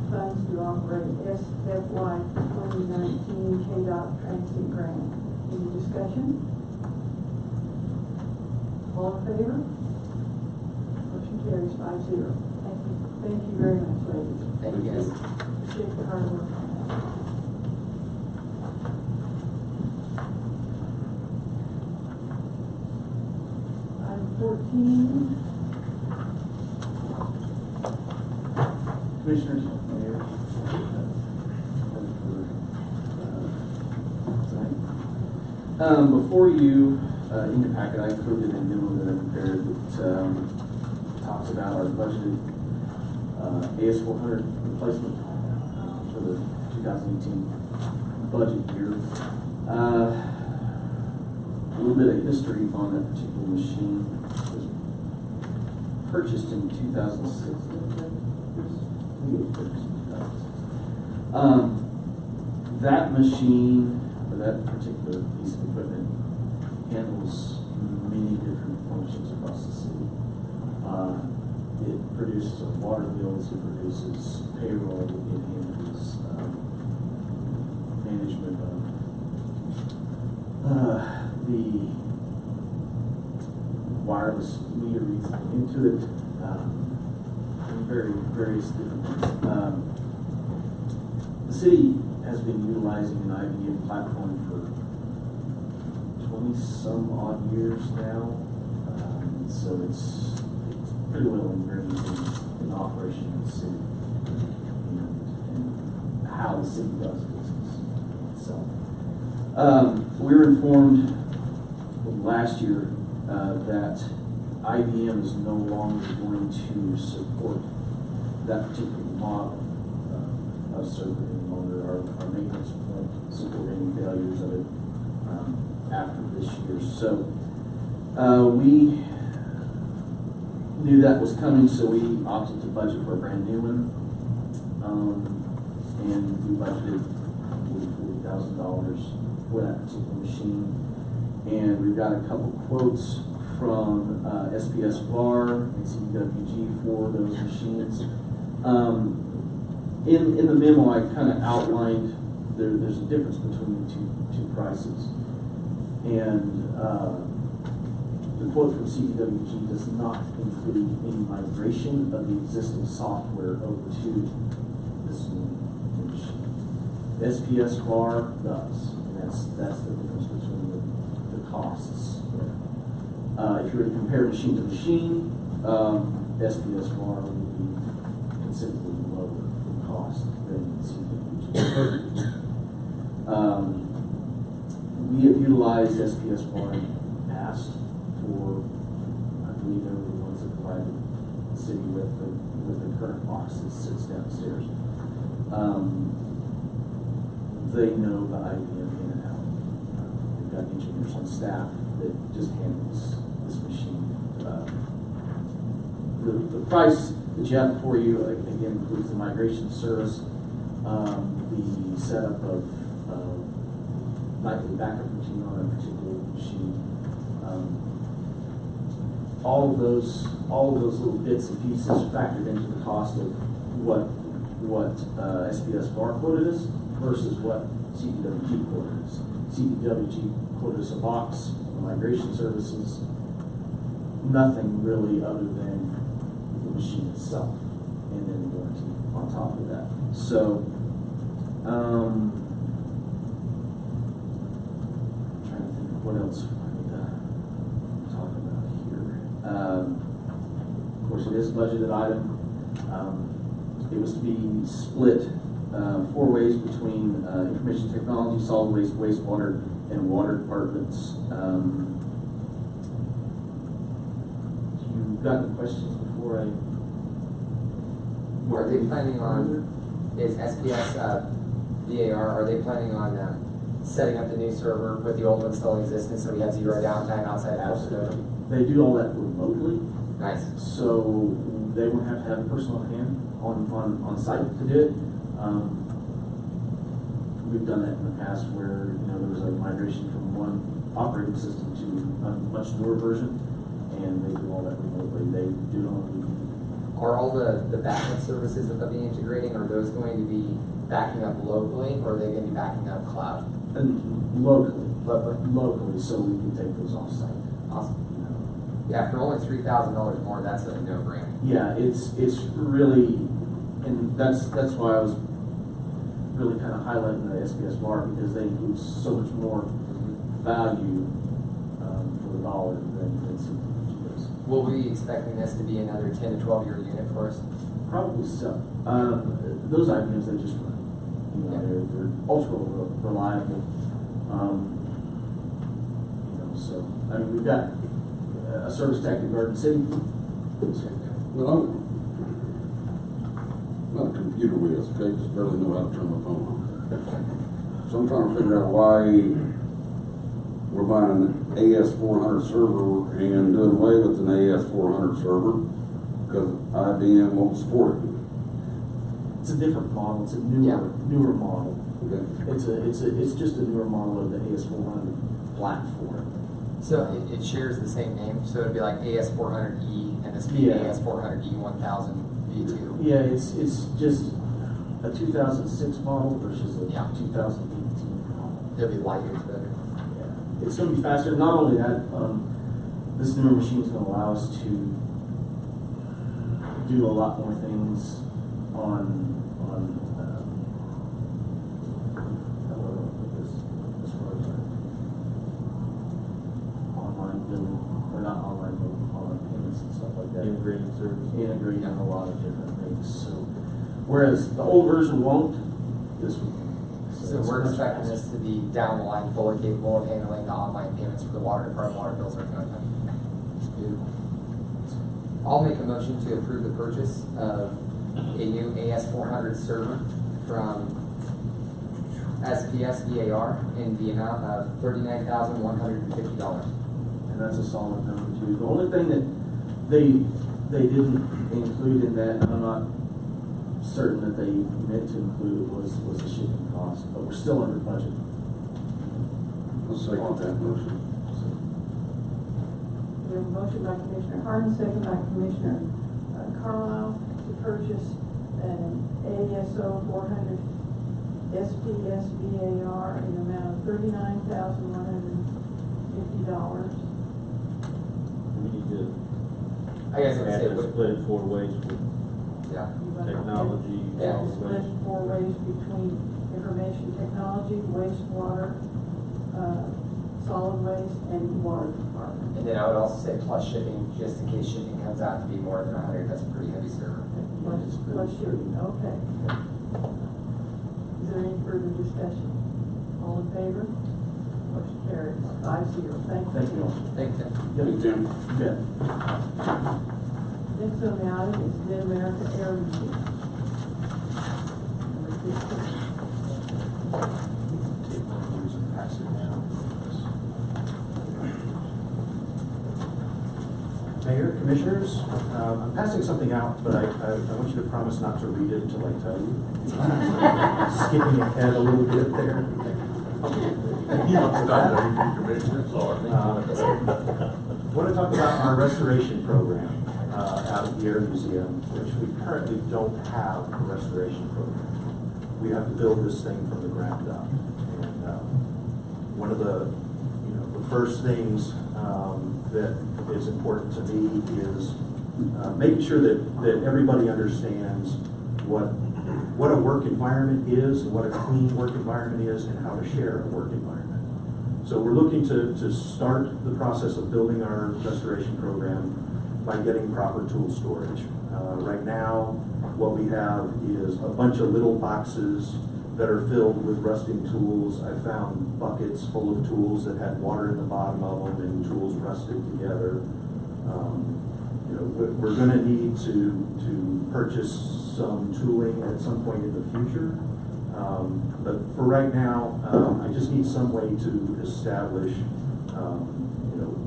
funds to operate SFY 2019 KDOT transit grant. Any discussion? All in favor? Motion carries 5-0. Thank you. Thank you very much, ladies. Thank you, guys. Appreciate the hard work on that. 2018. Commissioners, Mayor. Before you, in your packet, I included a memo that I prepared that talks about our budgeted AS400 replacement for the 2018 budget year. A little bit of history on that particular machine. It was purchased in 2006. That machine, or that particular piece of equipment, handles many different functions across the city. It produces water bills, it produces payroll, it handles management of the wireless meter reads into it, and various different things. The city has been utilizing an IBM platform for 20-some odd years now, so it's pretty well ingrained in operation of the city and how the city does business itself. We were informed last year that IBM is no longer going to support that particular model of server any longer. Our maintenance won't support any failures of it after this year. So we knew that was coming, so we opted to budget for a brand new one, and we budgeted $40,000 for that particular machine. And we've got a couple quotes from SPS VAR and CDWG for those machines. In the memo, I kind of outlined there's a difference between the two prices, and the quote from CDWG does not include any migration of the existing software over to this new machine. SPS VAR does, and that's the difference between the costs. If you were to compare machine to machine, SPS VAR would be considerably lower in cost than CDWG. We have utilized SPS VAR in the past for, I believe they were the ones that provided the city with the current box that sits downstairs. They know the IBM in and out. They've got engineers on staff that just handles this machine. The price that you have before you, again, includes the migration service, the setup of nightly backup routine on a particular machine. All of those little bits and pieces factored into the cost of what SPS VAR quoted us versus what CDWG quoted us. CDWG quoted us a box, migration services, nothing really other than the machine itself, and then the warranty on top of that. So, I'm trying to think of what else I need to talk about here. Of course, it is a budgeted item. It was to be split 4 ways between information technology, solid waste, wastewater, and water departments. You've got any questions before I? Are they planning on, is SPS VAR, are they planning on setting up the new server with the old one still in existence so we have zero downtime outside of Absolutely. They do all that remotely. Nice. So they won't have to have a person on hand on site to do it. We've done that in the past where there was a migration from one operating system to a much newer version, and they do all that remotely. They do it on a weekly. Are all the backup services that they'll be integrating, are those going to be backing up locally, or are they going to be backing up cloud? And locally, so we can take those off site. Awesome. Yeah, for only $3,000 more, that's a no-brainer. Yeah, it's really, and that's why I was really kind of highlighting the SPS VAR, because they include so much more value for the dollar than CDWG does. Will we be expecting this to be another 10 to 12 year unit for us? Probably so. Those IBMs, they just run. You know, they're ultra reliable. You know, so, I mean, we've got a service tech in Garden City. Well, I'm not a computer whiz, okay, just barely know how to turn my phone on. So I'm trying to figure out why we're buying an AS400 server and doing away with an AS400 server because IBM won't support it. It's a different model. It's a newer model. Okay. It's just a newer model of the AS400 platform. So it shares the same name, so it'd be like AS400E and this would be AS400E 1000 V2. Yeah, it's just a 2006 model versus a 2018 model. It'll be lighter, better. Yeah, it's going to be faster. Not only that, this newer machine is going to allow us to do a lot more things on online billing, or not online billing, online payments and stuff like that. Integrating service. Integrating a lot of different things. So, whereas the old version won't, this one. So we're expecting this to be down the line fully capable of handling the online payments for the water department, water bills, everything like that. Beautiful. I'll make a motion to approve the purchase of a new AS400 server from SPS VAR in the amount of $39,150. And that's a solid number too. The only thing that they didn't include in that, and I'm not certain that they meant to include it, was the shipping cost, but we're still under budget. Let's second that motion. We have a motion by Commissioner Harden, second by Commissioner Carlisle to purchase an ASO 400 SPS VAR in the amount of $39,150. We need to I guess I would add say a split 4 ways with technology. Yeah, split 4 ways between information technology, wastewater, solid waste, and water department. And then I would also say plus shipping, just in case shipping comes out to be more than 100. That's a pretty heavy server. Plus shipping, okay. Is there any further discussion? All in favor? Motion carries 5-0. Thank you. Thank you all. Thank you. Thank you, Tim. Yeah. Next on the item is Mid-America Air Museum. Mayor, Commissioners, I'm passing something out, but I want you to promise not to read it until I tell you. Skipping ahead a little bit there. I want to talk about our restoration program out at the Air Museum, which we currently don't have a restoration program. We have to build this thing from the ground up. And one of the first things that is important to me is making sure that everybody understands what a work environment is, and what a clean work environment is, and how to share a work environment. So we're looking to start the process of building our restoration program by getting proper tool storage. Right now, what we have is a bunch of little boxes that are filled with rusting tools. I found buckets full of tools that had water in the bottom of them and tools rusted together. We're going to need to purchase some tooling at some point in the future. But for right now, I just need some way to establish,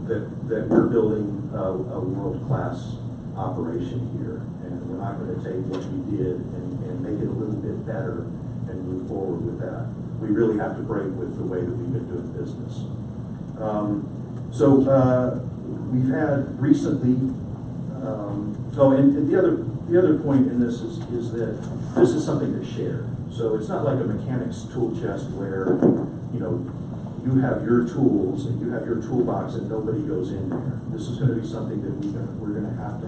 that we're building a world-class operation here, and we're not going to take what we did and make it a little bit better and move forward with that. We really have to break with the way that we've been doing business. We've had recently, and the other point in this is that this is something that's shared. So it's not like a mechanic's tool chest where, you have your tools and you have your toolbox and nobody goes in there. This is going to be something that we're going to have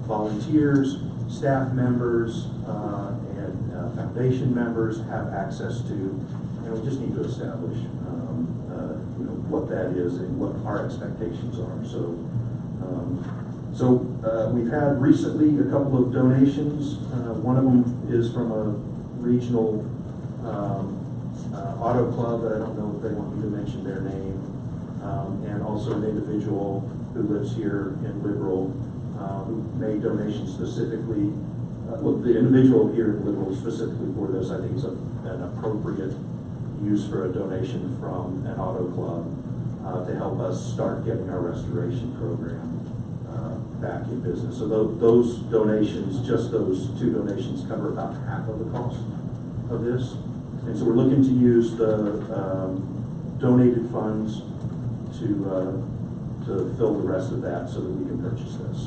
volunteers, staff members, and foundation members have access to, and we just need to establish, what that is and what our expectations are. So So we've had recently a couple of donations. One of them is from a regional auto club, but I don't know if they want me to mention their name. And also an individual who lives here in Liberal who made donations specifically. Well, the individual here in Liberal specifically for this, I think is an appropriate use for a donation from an auto club to help us start getting our restoration program back in business. So those donations, just those two donations, cover about half of the cost of this. And so we're looking to use the donated funds to fill the rest of that so that we can purchase this.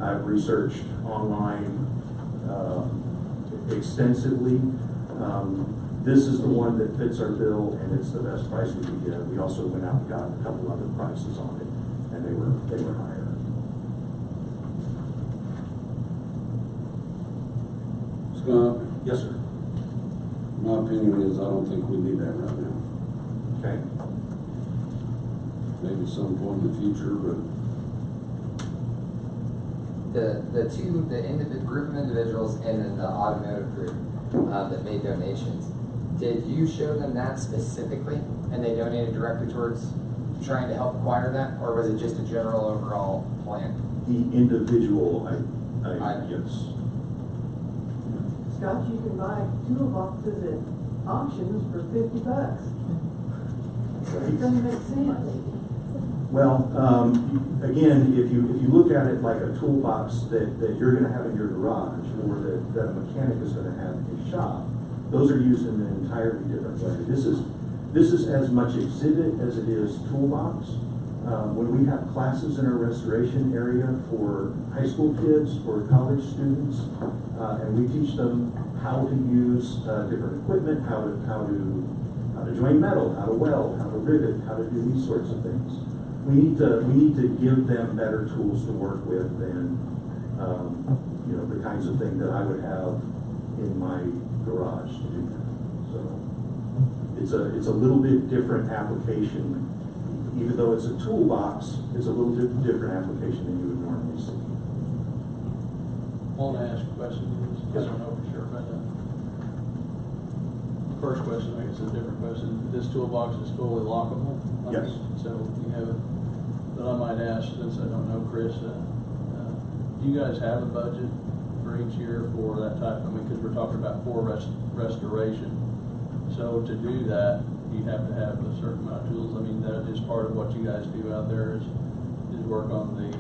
I've researched online extensively. This is the one that fits our bill, and it's the best price we could get. We also went out and got a couple other prices on it, and they were higher. Scott? Yes, sir. My opinion is I don't think we need that right now. Okay. Maybe some point in the future, but the group of individuals and then the automotive group that made donations, did you show them that specifically and they donated directly towards trying to help acquire that, or was it just a general overall plan? The individual, yes. Scott, you can buy toolboxes at auctions for $50. It doesn't make sense. Well, again, if you look at it like a toolbox that you're going to have in your garage, or that a mechanic is going to have in his shop, those are used in an entirely different way. This is as much exhibit as it is toolbox. When we have classes in our restoration area for high school kids or college students, and we teach them how to use different equipment, how to join metal, how to weld, how to rivet, how to do these sorts of things. We need to give them better tools to work with than the kinds of thing that I would have in my garage to do that. So it's a little bit different application. Even though it's a toolbox, it's a little bit different application than you would normally see. I want to ask a question. I don't know for sure about that. First question, I guess, is a different question. This toolbox is fully lockable? Yes. So you have it, but I might ask, since I don't know Chris, do you guys have a budget for each year for that type? I mean, because we're talking about restoration. So to do that, you have to have a certain amount of tools. I mean, that is part of what you guys do out there is work on the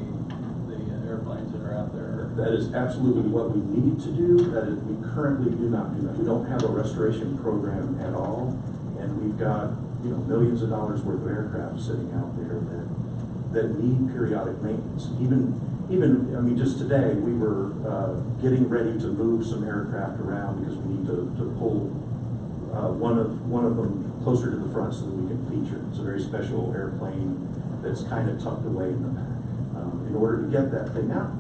airplanes that are out there. That is absolutely what we need to do. That is, we currently do not do that. We don't have a restoration program at all, and we've got millions of dollars worth of aircraft sitting out there that need periodic maintenance. Even I mean, just today we were getting ready to move some aircraft around because we need to pull one of them closer to the front so that we can feature. It's a very special airplane that's kind of tucked away in the back. In order to get that thing out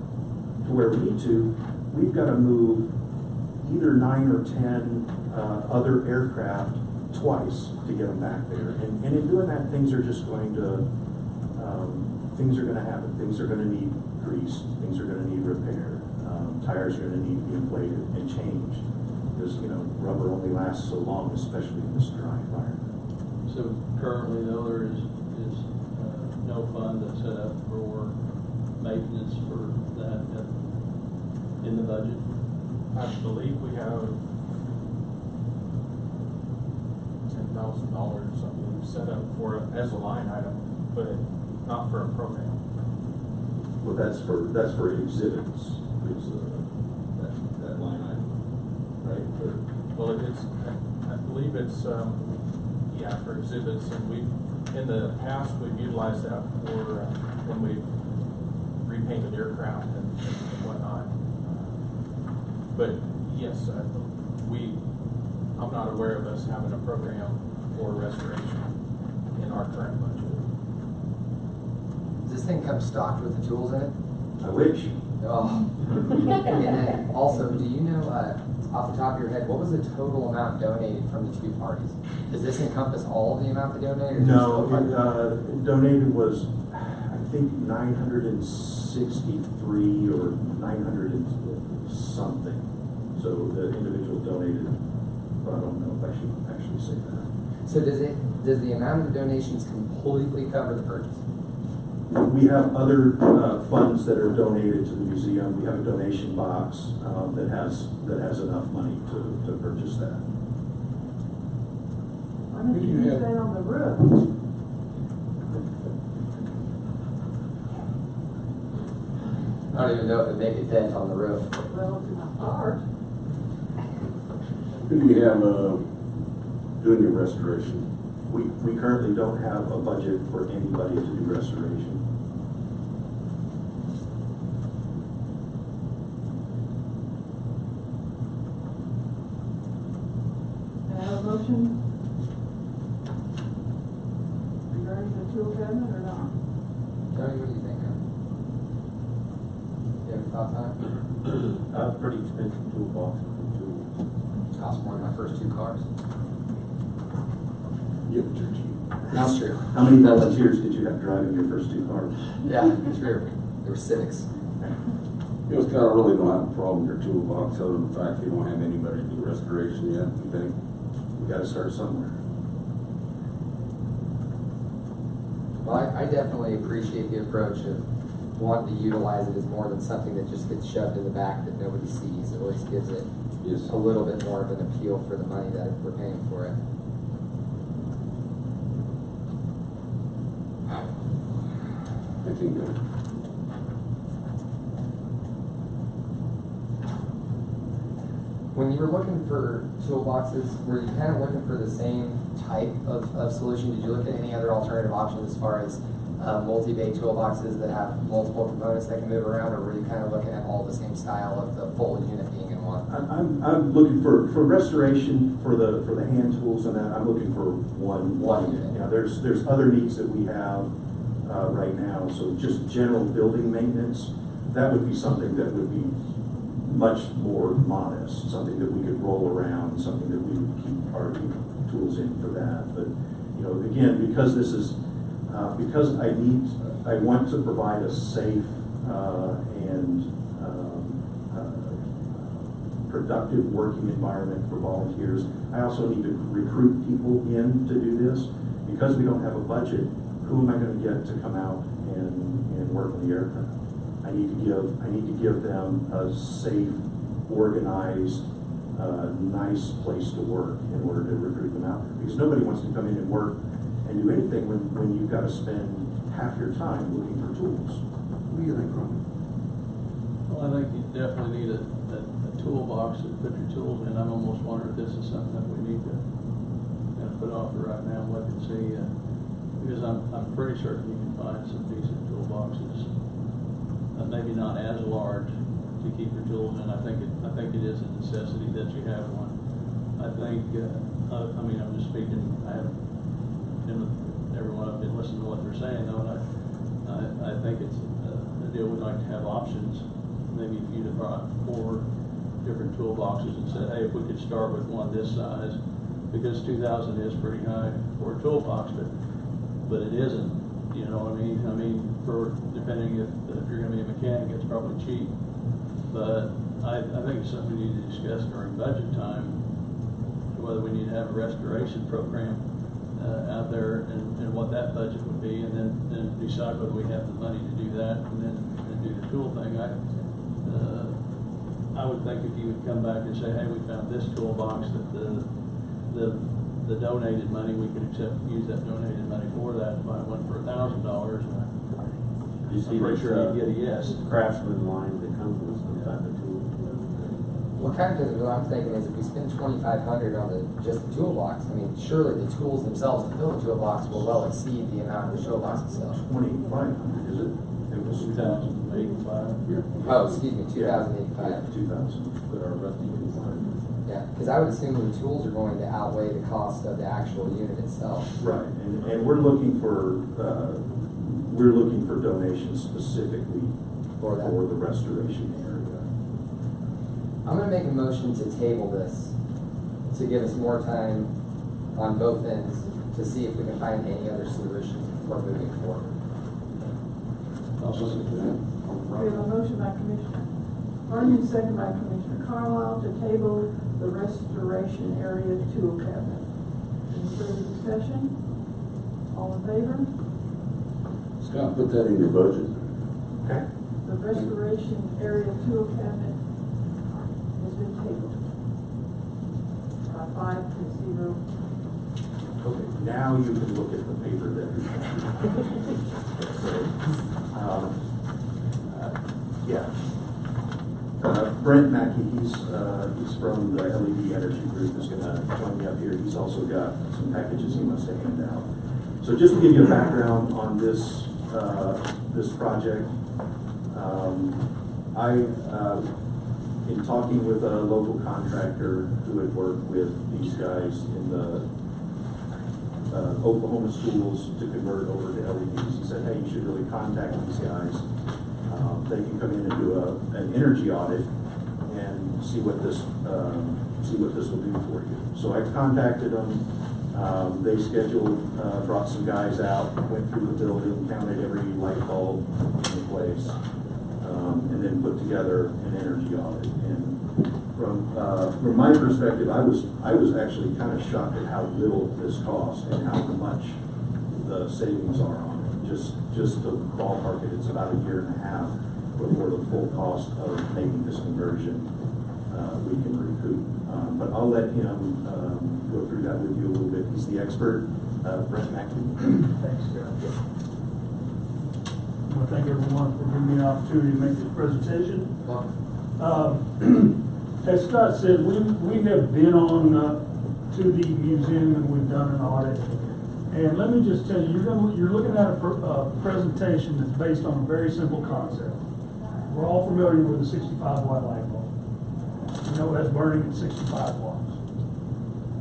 to where we need to, we've got to move either 9 or 10 other aircraft twice to get them back there. And in doing that, things are just going to happen. Things are going to need grease. Things are going to need repair. Tires are going to need to be inflated and changed. Because rubber only lasts so long, especially in this dry environment. So currently, though, there is no fund that's set up for maintenance for that in the budget. I believe we have $10,000 or something set up for it as a line item, but not for a program. Well, that's for exhibits. That line item, right? Well, I believe it's for exhibits, and in the past we've utilized that for when we've repainted aircraft and whatnot. But yes, I'm not aware of us having a program for restoration in our current budget. Does this thing come stocked with the tools in it? I wish. Oh. And then also, do you know, off the top of your head, what was the total amount donated from the two parties? Does this encompass all of the amount they donated? No, donated was, I think, $960 $963 or $900 and something. So the individual donated, but I don't know if I should actually say that. So does the amount of donations completely cover the purchase? We have other funds that are donated to the museum. We have a donation box that has enough money to purchase that. Why don't you use that on the roof? I don't even know if it'd make a dent on the roof. Well, to my heart. Who do you have doing your restoration? We currently don't have a budget for anybody to do restoration. May I have a motion regarding the tool cabinet or not? Tony, what do you think? You have any thoughts on it? Pretty expensive toolbox and tools. Cost more than my first 2 cars. Yeah, but you're cheap. That's true. How many volunteers did you have driving your first 2 cars? Yeah, true. They were Civics. You just kind of really don't have a problem with your toolbox, other than the fact you don't have anybody to do restoration yet, you think? We gotta start somewhere. Well, I definitely appreciate the approach of wanting to utilize it as more than something that just gets shoved in the back that nobody sees. It always gives it a little bit more of an appeal for the money that we're paying for it. I think that. When you were looking for toolboxes, were you kind of looking for the same type of solution? Did you look at any other alternative options as far as multi-bay toolboxes that have multiple components that can move around, or were you kind of looking at all the same style of the full unit being in one? I'm looking for restoration for the hand tools and that. I'm looking for one unit. You know, there's other needs that we have right now. So just general building maintenance, that would be something that would be much more modest, something that we could roll around, something that we would keep our tools in for that. But you know, again, because this is because I want to provide a safe and productive working environment for volunteers. I also need to recruit people in to do this. Because we don't have a budget, who am I going to get to come out and work on the aircraft? I need to give them a safe, organized, nice place to work in order to recruit them out there. Because nobody wants to come in and work and do anything when you've got to spend half your time looking for tools. What do you think, Ron? Well, I think you definitely need a toolbox to put your tools in. I'm almost wondering if this is something that we need to put off for right now and look and see. Because I'm pretty certain you can find some decent toolboxes. Maybe not as large to keep your tools in. I think it is a necessity that you have one. I think, I mean, I'm just speaking, I haven't been with everyone, I've been listening to what they're saying though, and I think it's a deal we'd like to have options. Maybe if you'd have brought 4 different toolboxes and said, hey, if we could start with one this size, because 2,000 is pretty high for a toolbox, but it isn't. You know what I mean? I mean, for depending if you're going to be a mechanic, it's probably cheap. But I think it's something we need to discuss during budget time, whether we need to have a restoration program out there and what that budget would be, and then decide whether we have the money to do that, and then do the tool thing. I would think if you would come back and say, hey, we found this toolbox that the donated money, we could use that donated money for that, buy one for $1,000. You see, I'm pretty sure you'd get a yes. Craftsman line that comes with some type of tool. Well, kind of what I'm thinking is if we spend $2,500 on just the toolbox, I mean, surely the tools themselves to fill the toolbox will well exceed the amount of the toolbox itself. 2,500, is it? It was 2,085. Oh, excuse me, 2,085. Yeah, 2,000. Put our rusty tools on. Yeah, because I would assume the tools are going to outweigh the cost of the actual unit itself. Right, and we're looking for donations specifically for the restoration area. I'm going to make a motion to table this to give us more time on both ends to see if we can find any other solutions before moving forward. I'll listen to that. We have a motion by Commissioner Harden, second by Commissioner Carlisle to table the restoration area tool cabinet. Any further discussion? All in favor? Scott, put that in your budget. Okay. The restoration area tool cabinet has been tabled by 5-0. Okay, now you can look at the paper that you have. Yeah. Brent Mackey, he's from the LED Energy Group, is gonna join me up here. He's also got some packages he wants to hand out. So just to give you a background on this, this project, in talking with a local contractor who had worked with these guys in the Oklahoma schools to convert over to LEDs, he said, hey, you should really contact these guys. They can come in and do an energy audit and see what this will do for you. So I contacted them. They scheduled, brought some guys out, went through the building, counted every light bulb in the place, and then put together an energy audit. And from my perspective, I was actually kind of shocked at how little this cost and how much the savings are on it. Just to ballpark it, it's about 1.5 years before the full cost of making this conversion we can recoup. But I'll let him go through that with you a little bit. He's the expert, Brent Mackey. Thanks, Scott. I want to thank everyone for giving me an opportunity to make this presentation. As Scott said, we have been on to the museum and we've done an audit. And let me just tell you, you're looking at a presentation that's based on a very simple concept. We're all familiar with the 65-watt light bulb. We know that's burning at 65 watts.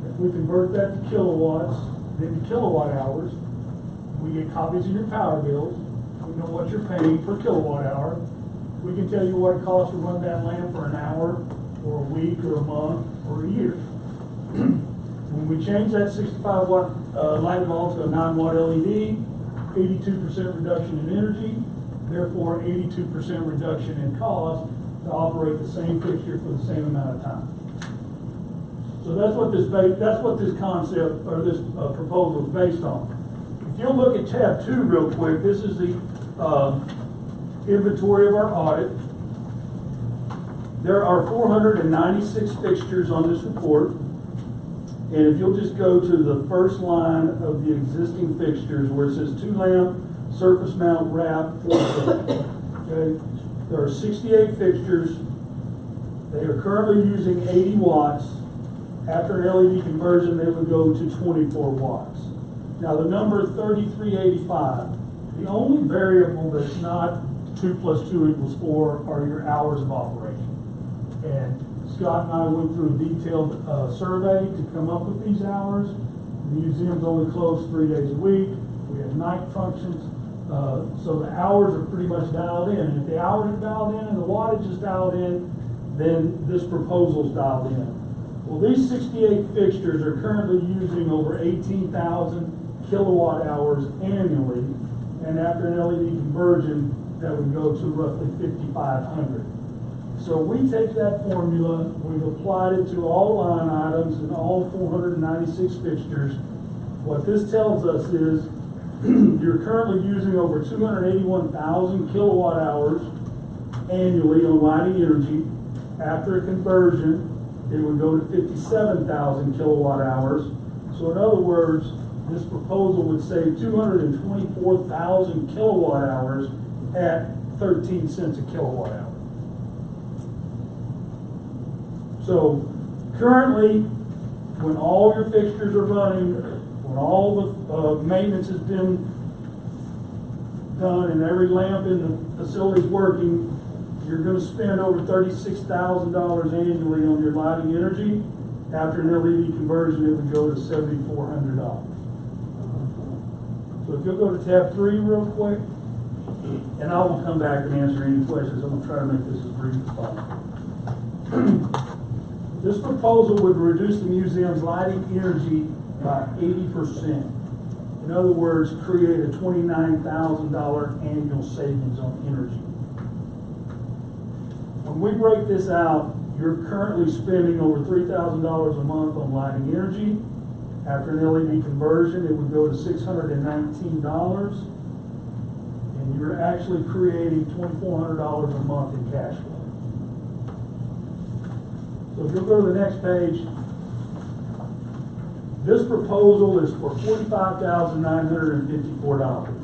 If we convert that to kilowatts, then to kilowatt hours, we get copies of your power bills. We know what you're paying per kilowatt hour. We can tell you what it costs to run that lamp for an hour, or a week, or a month, or a year. When we change that 65-watt light bulb to a 9-watt LED, 82% reduction in energy, therefore 82% reduction in cost to operate the same fixture for the same amount of time. So that's what this concept or this proposal is based on. If you'll look at tab 2 real quick, this is the inventory of our audit. There are 496 fixtures on this report. And if you'll just go to the first line of the existing fixtures where it says 2-lamp, surface mount, wrap, okay? There are 68 fixtures. They are currently using 80 watts. After an LED conversion, they would go to 24 watts. Now the number 3385, the only variable that's not 2 + 2 = 4 are your hours of operation. And Scott and I went through a detailed survey to come up with these hours. The museum's only closed 3 days a week. We have night functions. So the hours are pretty much dialed in. And if the hours are dialed in and the wattage is dialed in, then this proposal's dialed in. Well, these 68 fixtures are currently using over 18,000 kilowatt hours annually. And after an LED conversion, that would go to roughly 5,500. So we take that formula, we've applied it to all line items and all 496 fixtures. What this tells us is you're currently using over 281,000 kilowatt hours annually on lighting energy. After a conversion, it would go to 57,000 kilowatt hours. So in other words, this proposal would save 224,000 kilowatt hours at 13 cents a kilowatt hour. So currently, when all your fixtures are running, when all the maintenance has been done and every lamp in the facility is working, you're going to spend over $36,000 annually on your lighting energy. After an LED conversion, it would go to $7,400. So if you'll go to tab 3 real quick, and I will come back and answer any questions. I'm going to try to make this as brief as possible. This proposal would reduce the museum's lighting energy by 80%. In other words, create a $29,000 annual savings on energy. when we break this out, you're currently spending over $3,000 a month on lighting energy. After an LED conversion, it would go to $619. And you're actually creating $2,400 a month in cash flow. So if you'll go to the next page, this proposal is for $45,954.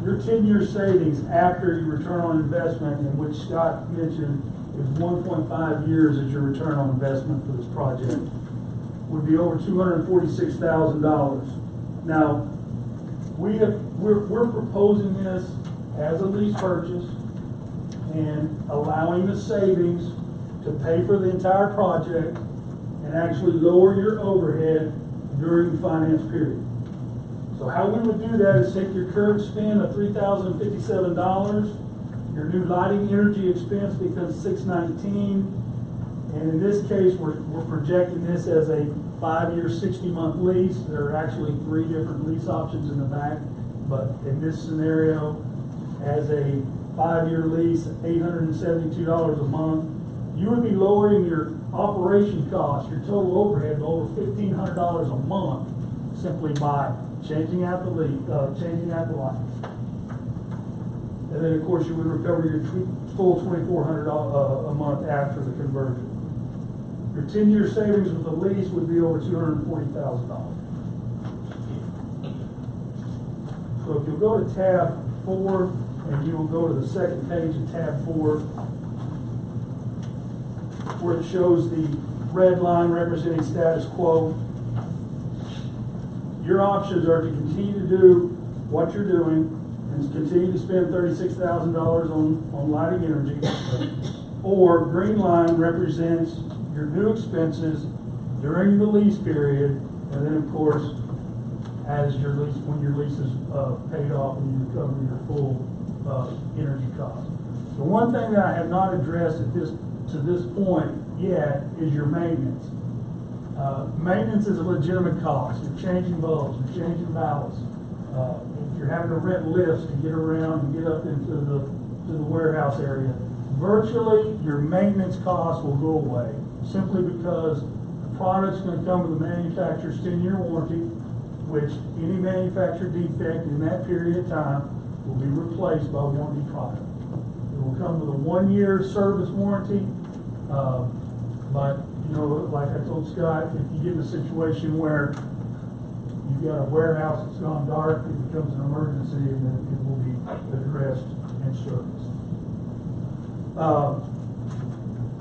Your 10-year savings after your return on investment, in which Scott mentioned is 1.5 years as your return on investment for this project, would be over $246,000. Now, we're proposing this as a lease purchase and allowing the savings to pay for the entire project and actually lower your overhead during the finance period. So how we would do that is take your current spend of $3,057, your new lighting energy expense becomes $619, and in this case, we're projecting this as a 5-year, 60-month lease. There are actually 3 different lease options in the back, but in this scenario, as a 5-year lease, $872 a month, you would be lowering your operation costs, your total overhead, by over $1,500 a month simply by changing out the lights. And then, of course, you would recover your full $2,400 a month after the conversion. Your 10-year savings with the lease would be over $240,000. So if you'll go to tab 4, and you will go to the second page of tab 4, where it shows the red line representing status quo. Your options are to continue to do what you're doing and continue to spend $36,000 on lighting energy, or green line represents your new expenses during the lease period, and then of course, as your lease, when your lease is paid off and you recover your full energy costs. The one thing that I have not addressed to this point yet is your maintenance. Maintenance is a legitimate cost. You're changing bulbs, you're changing valves. If you're having to rent lifts to get around and get up into the warehouse area, virtually your maintenance costs will go away simply because the product's going to come with the manufacturer's 10-year warranty, which any manufacturer defect in that period of time will be replaced by warranty product. It will come with a 1-year service warranty, but you know, like I told Scott, if you get in a situation where you've got a warehouse that's gone dark, it becomes an emergency and then it will be addressed and serviced.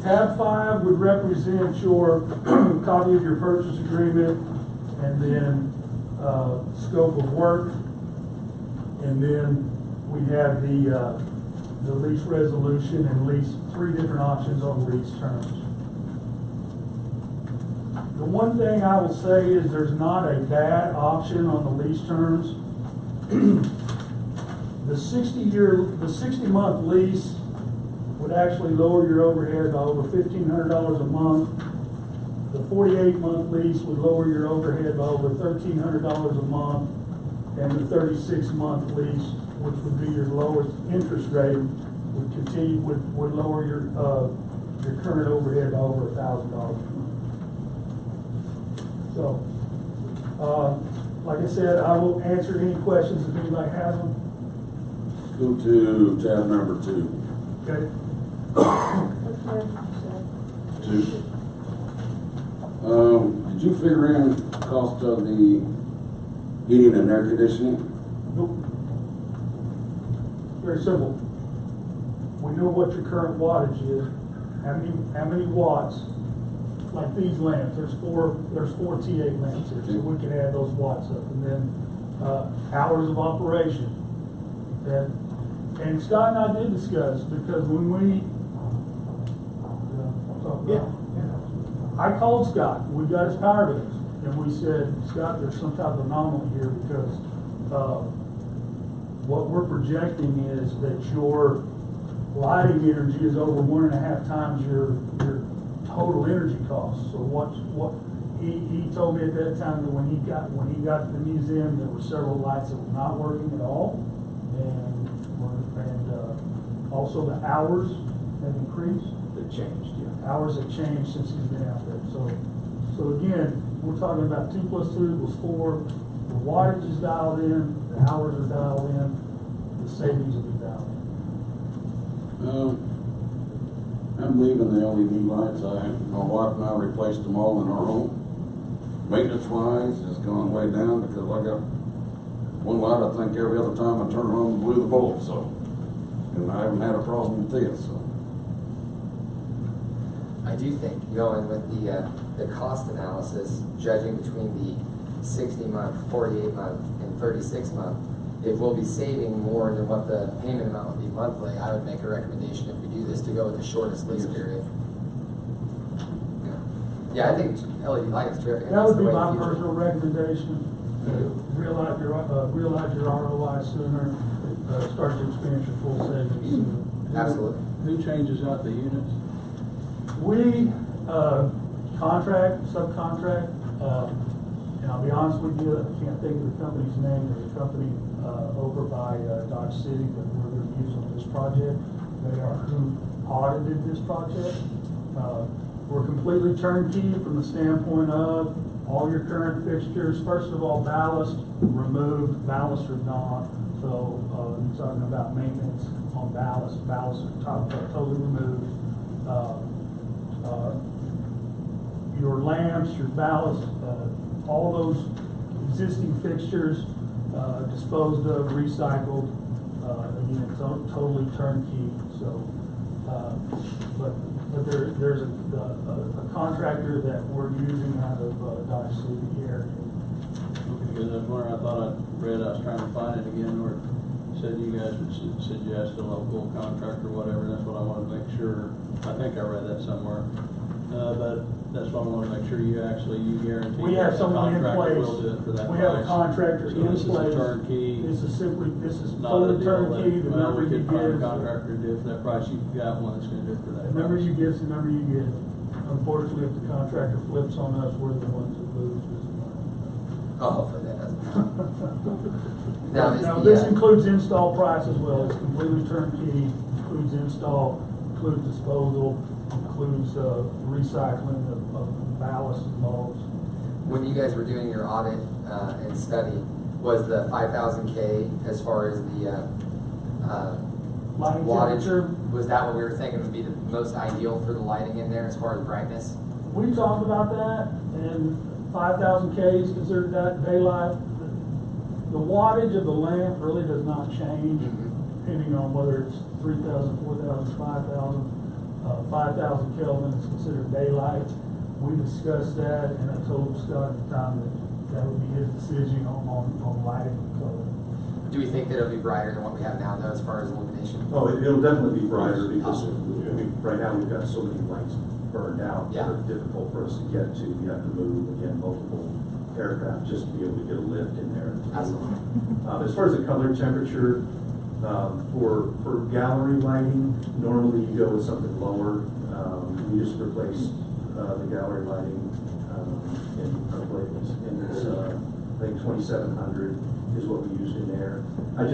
Tab 5 would represent your copy of your purchase agreement, and then scope of work, and then we have the lease resolution and lease 3 different options on lease terms. The one thing I will say is there's not a bad option on the lease terms. The 60-month lease would actually lower your overhead by over $1,500 a month. The 48-month lease would lower your overhead by over $1,300 a month, and the 36-month lease, which would be your lowest interest rate, would lower your current overhead by over $1,000 a month. So, like I said, I will answer any questions if anybody has them. Go to tab number 2. Okay. 2. Did you figure in the cost of the heating and air conditioning? Nope. Very simple. We know what your current wattage is. How many watts? Like these lamps, there's four T8 lamps here, so we can add those watts up, and then hours of operation. And Scott and I did discuss, because when we I called Scott, we got his power bills, and we said, Scott, there's some type of anomaly here, because what we're projecting is that your lighting energy is over 1.5 times your total energy costs. So what he told me at that time that when he got to the museum, there were several lights that were not working at all, and also the hours. have increased? They changed, yeah. Hours have changed since he's been out there, so again, we're talking about 2 + 2 = 4, the wattage is dialed in, the hours are dialed in, the savings will be dialed in. I'm leaving the LED lights. My wife and I replaced them all in our home. Maintenance wise, it's gone way down because I got one light, I think every other time I turn around and blew the bulb, so. And I haven't had a problem with this, so. I do think going with the cost analysis, judging between the 60-month, 48-month, and 36-month, if we'll be saving more than what the payment amount would be monthly, I would make a recommendation if we do this to go with the shortest lease period. Yeah, I think LED light is terrific. That would be my personal recommendation. Realize your ROI sooner, start to experience your full savings sooner. Absolutely. Who changes out the units? We subcontract, and I'll be honest with you, I can't think of the company's name. There's a company over by Dodge City that we're going to use on this project. They are who audited this project. We're completely turnkey from the standpoint of all your current fixtures. First of all, ballast removed, ballast are gone. So you're talking about maintenance on ballast. Ballast are totally removed. Your lamps, your ballast, all those existing fixtures disposed of, recycled. Again, totally turnkey. So, but there's a contractor that we're using out of Dodge City here. Because that's where I thought I read, I was trying to find it again, where it said you guys would suggest a local contractor or whatever. That's what I wanted to make sure. I think I read that somewhere. But that's why I want to make sure you guarantee. We have someone in place. Will do it for that we price. have a contractor So in this place. Is a turnkey. This is not totally a deal turnkey. The well, number we you could find a give, contractor to do it for that price. You've got one that's going to do it for that the number price. you give is the number you get. Unfortunately, if the contractor flips on us, we're the ones that lose. Oh, hopefully that doesn't. Now, this includes install price as well. It's completely turnkey, includes install, includes disposal, includes recycling of ballast and bulbs. When you guys were doing your audit and study, was the 5,000K as far as the lighting wattage, temperature? was that what we were thinking would be the most ideal for the lighting in there as far as brightness? We talked about that, and 5,000K is considered that daylight. The wattage of the lamp really does not change depending on whether it's 3,000, 4,000, 5,000. 5,000 Kelvin is considered daylight. We discussed that, and I told Scott at the time that would be his decision on lighting the color. Do we think that it'll be brighter than what we have now, though, as far as illumination? Oh, it'll definitely be brighter because right now we've got so many lights burned out that are difficult for us to get to. We have to move, again, multiple aircraft just to be able to get a lift in there. Absolutely. As far as the color temperature, for gallery lighting, normally you go with something lower. We just replaced the gallery lighting in it's I think 2,700 is what we used in there. I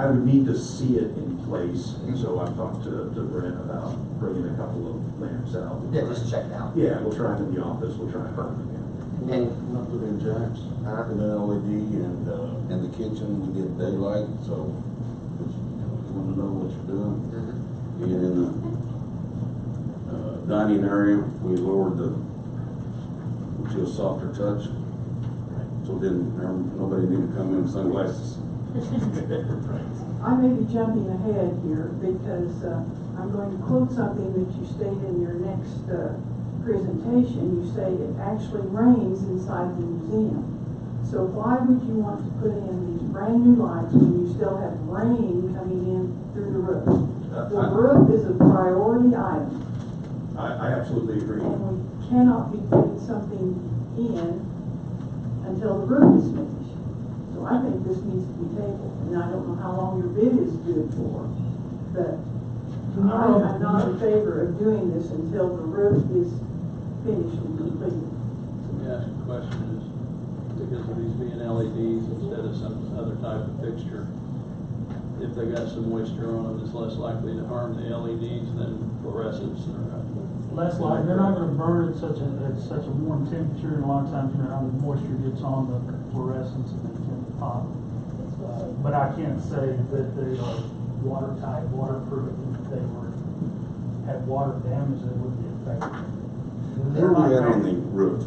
would need to see it in place, and so I've talked to Brent about bringing a couple of lamps out. Yeah, just check it out. Yeah, we'll try them in the office. We'll try and find them again. And not put in jacks, and then LED, and in the kitchen we get daylight, so you want to know what you're doing. And in the dining area, we lowered to a softer touch, so then nobody need to come in with sunglasses. I may be jumping ahead here because I'm going to quote something that you state in your next presentation. You say it actually rains inside the museum. So why would you want to put in these brand new lights when you still have rain coming in through the roof? The roof is a priority item. I absolutely agree. And we cannot be putting something in until the roof is finished. So I think this needs to be tabled. And I don't know how long your bid is good for, but I'm not in favor of doing this until the roof is finished and completed. Let me ask a question, is because of these being LEDs instead of some other type of fixture, if they got some moisture on them, it's less likely to harm the LEDs than fluorescents or. Less like, they're not gonna burn at such a warm temperature, and a lot of times, you know, how the moisture gets on the fluorescents and they tend to pop. But I can't say that they are watertight, waterproof, and if they had water damage, that would be affected. Where are we at on the roof?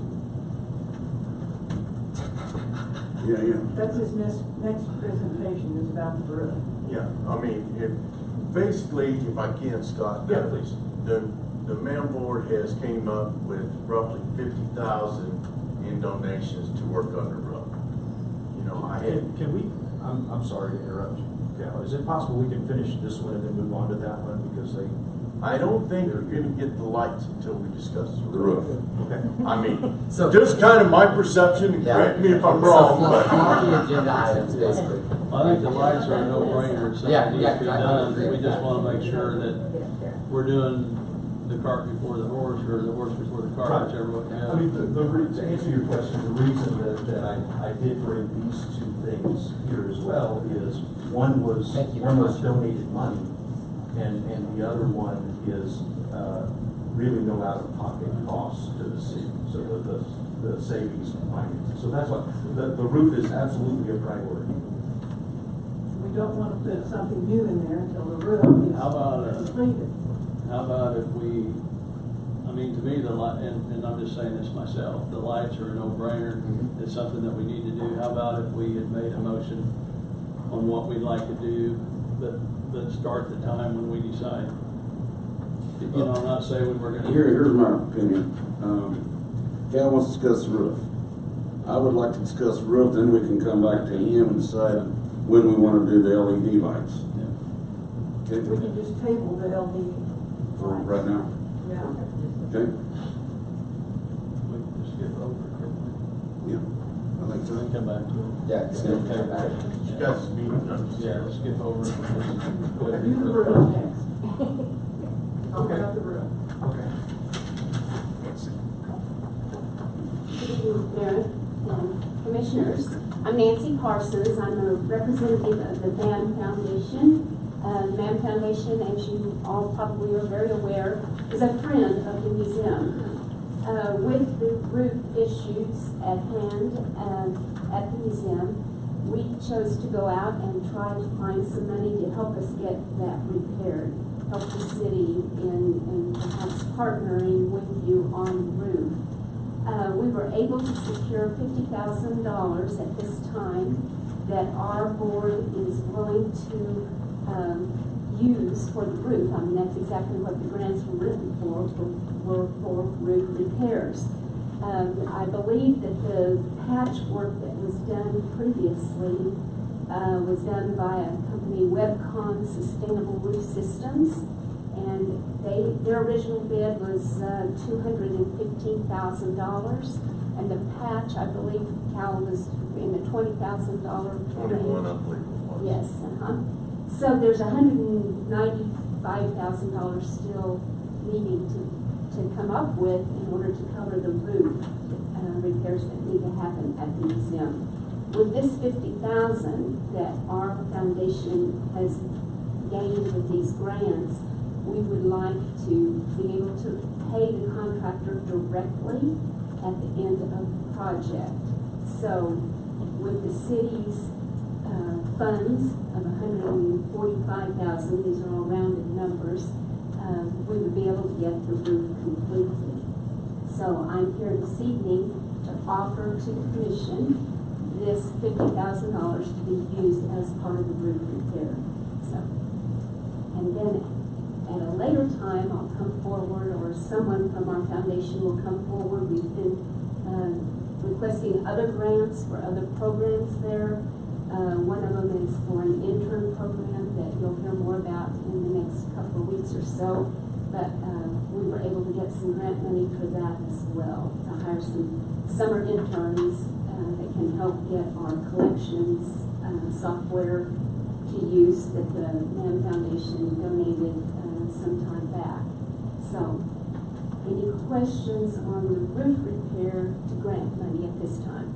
Yeah. That's his next presentation is about the roof. Yeah, I mean, basically, if I can, Scott. Yeah, please. The man board has came up with roughly 50,000 in donations to work on the roof. You know, Can we, I'm sorry to interrupt you, Cal. Is it possible we can finish this one and then move on to that one, because I don't think you're gonna get the lights until we discuss the roof. Okay. I mean, just kind of my perception, and correct me if I'm wrong, but. Agenda items, basically. I think the lights are a no-brainer, so Yeah, it needs to be I done. agree We with just that. wanna make sure that we're doing the cart before the horse, or the horse before the cart, whichever way. I mean, to answer your question, the reason that I did bring these two things here as well is one was donated money, and the other one is really no out-of-pocket costs to the city. So the savings finances. So that's what the roof is absolutely a priority. We don't want to put something new in there until the roof is How about, completed. How about if we, I mean, to me, the light, and I'm just saying this myself, the lights are a no-brainer. It's something that we need to do. How about if we had made a motion on what we'd like to do, but start the time when we decide? You know, not say when we're gonna. Here's my opinion. Cal wants to discuss the roof. I would like to discuss the roof, then we can come back to him and decide when we want to do the LED lights. We can just table the LD. For right now. Yeah. Okay? We can just skip over it, couldn't we? Yeah. I think so. Come back to it. Yeah, it's gonna come back. You guys meeting notes. Yeah, let's skip over it. Do the roof next. Talk about the roof. Okay. Good evening, Mayor and Commissioners. I'm Nancy Parsons. I'm a representative of the MAM Foundation. MAM Foundation, as you all probably are very aware, is a friend of the museum. With the roof issues at hand at the museum, we chose to go out and try to find some money to help us get that repaired, help the city in perhaps partnering with you on the roof. We were able to secure $50,000 at this time that our board is willing to use for the roof. I mean, that's exactly what the grants were written for roof repairs. I believe that the patchwork that was done previously was done by a company, Webcon Sustainable Roof Systems, and their original bid was $215,000, and the patch, I believe, Cal, was in the $20,000 range. 21, I believe it was. Yes, So there's $195,000 still needing to come up with in order to cover the roof repairs that need to happen at the museum. With this $50,000 that our foundation has gained with these grants, we would like to be able to pay the contractor directly at the end of the project. So with the city's funds of $145,000, these are all rounded numbers, we would be able to get the roof completed. So I'm here this evening to offer to the commission this $50,000 to be used as part of the roof repair. So, and then at a later time, I'll come forward, or someone from our foundation will come forward. We've been requesting other grants for other programs there. One of them is for an intern program that you'll hear more about in the next couple of weeks or so. But we were able to get some grant money for that as well, to hire some summer interns that can help get our collections software to use that the MAM Foundation donated some time back. So, any questions on the roof repair to grant money at this time?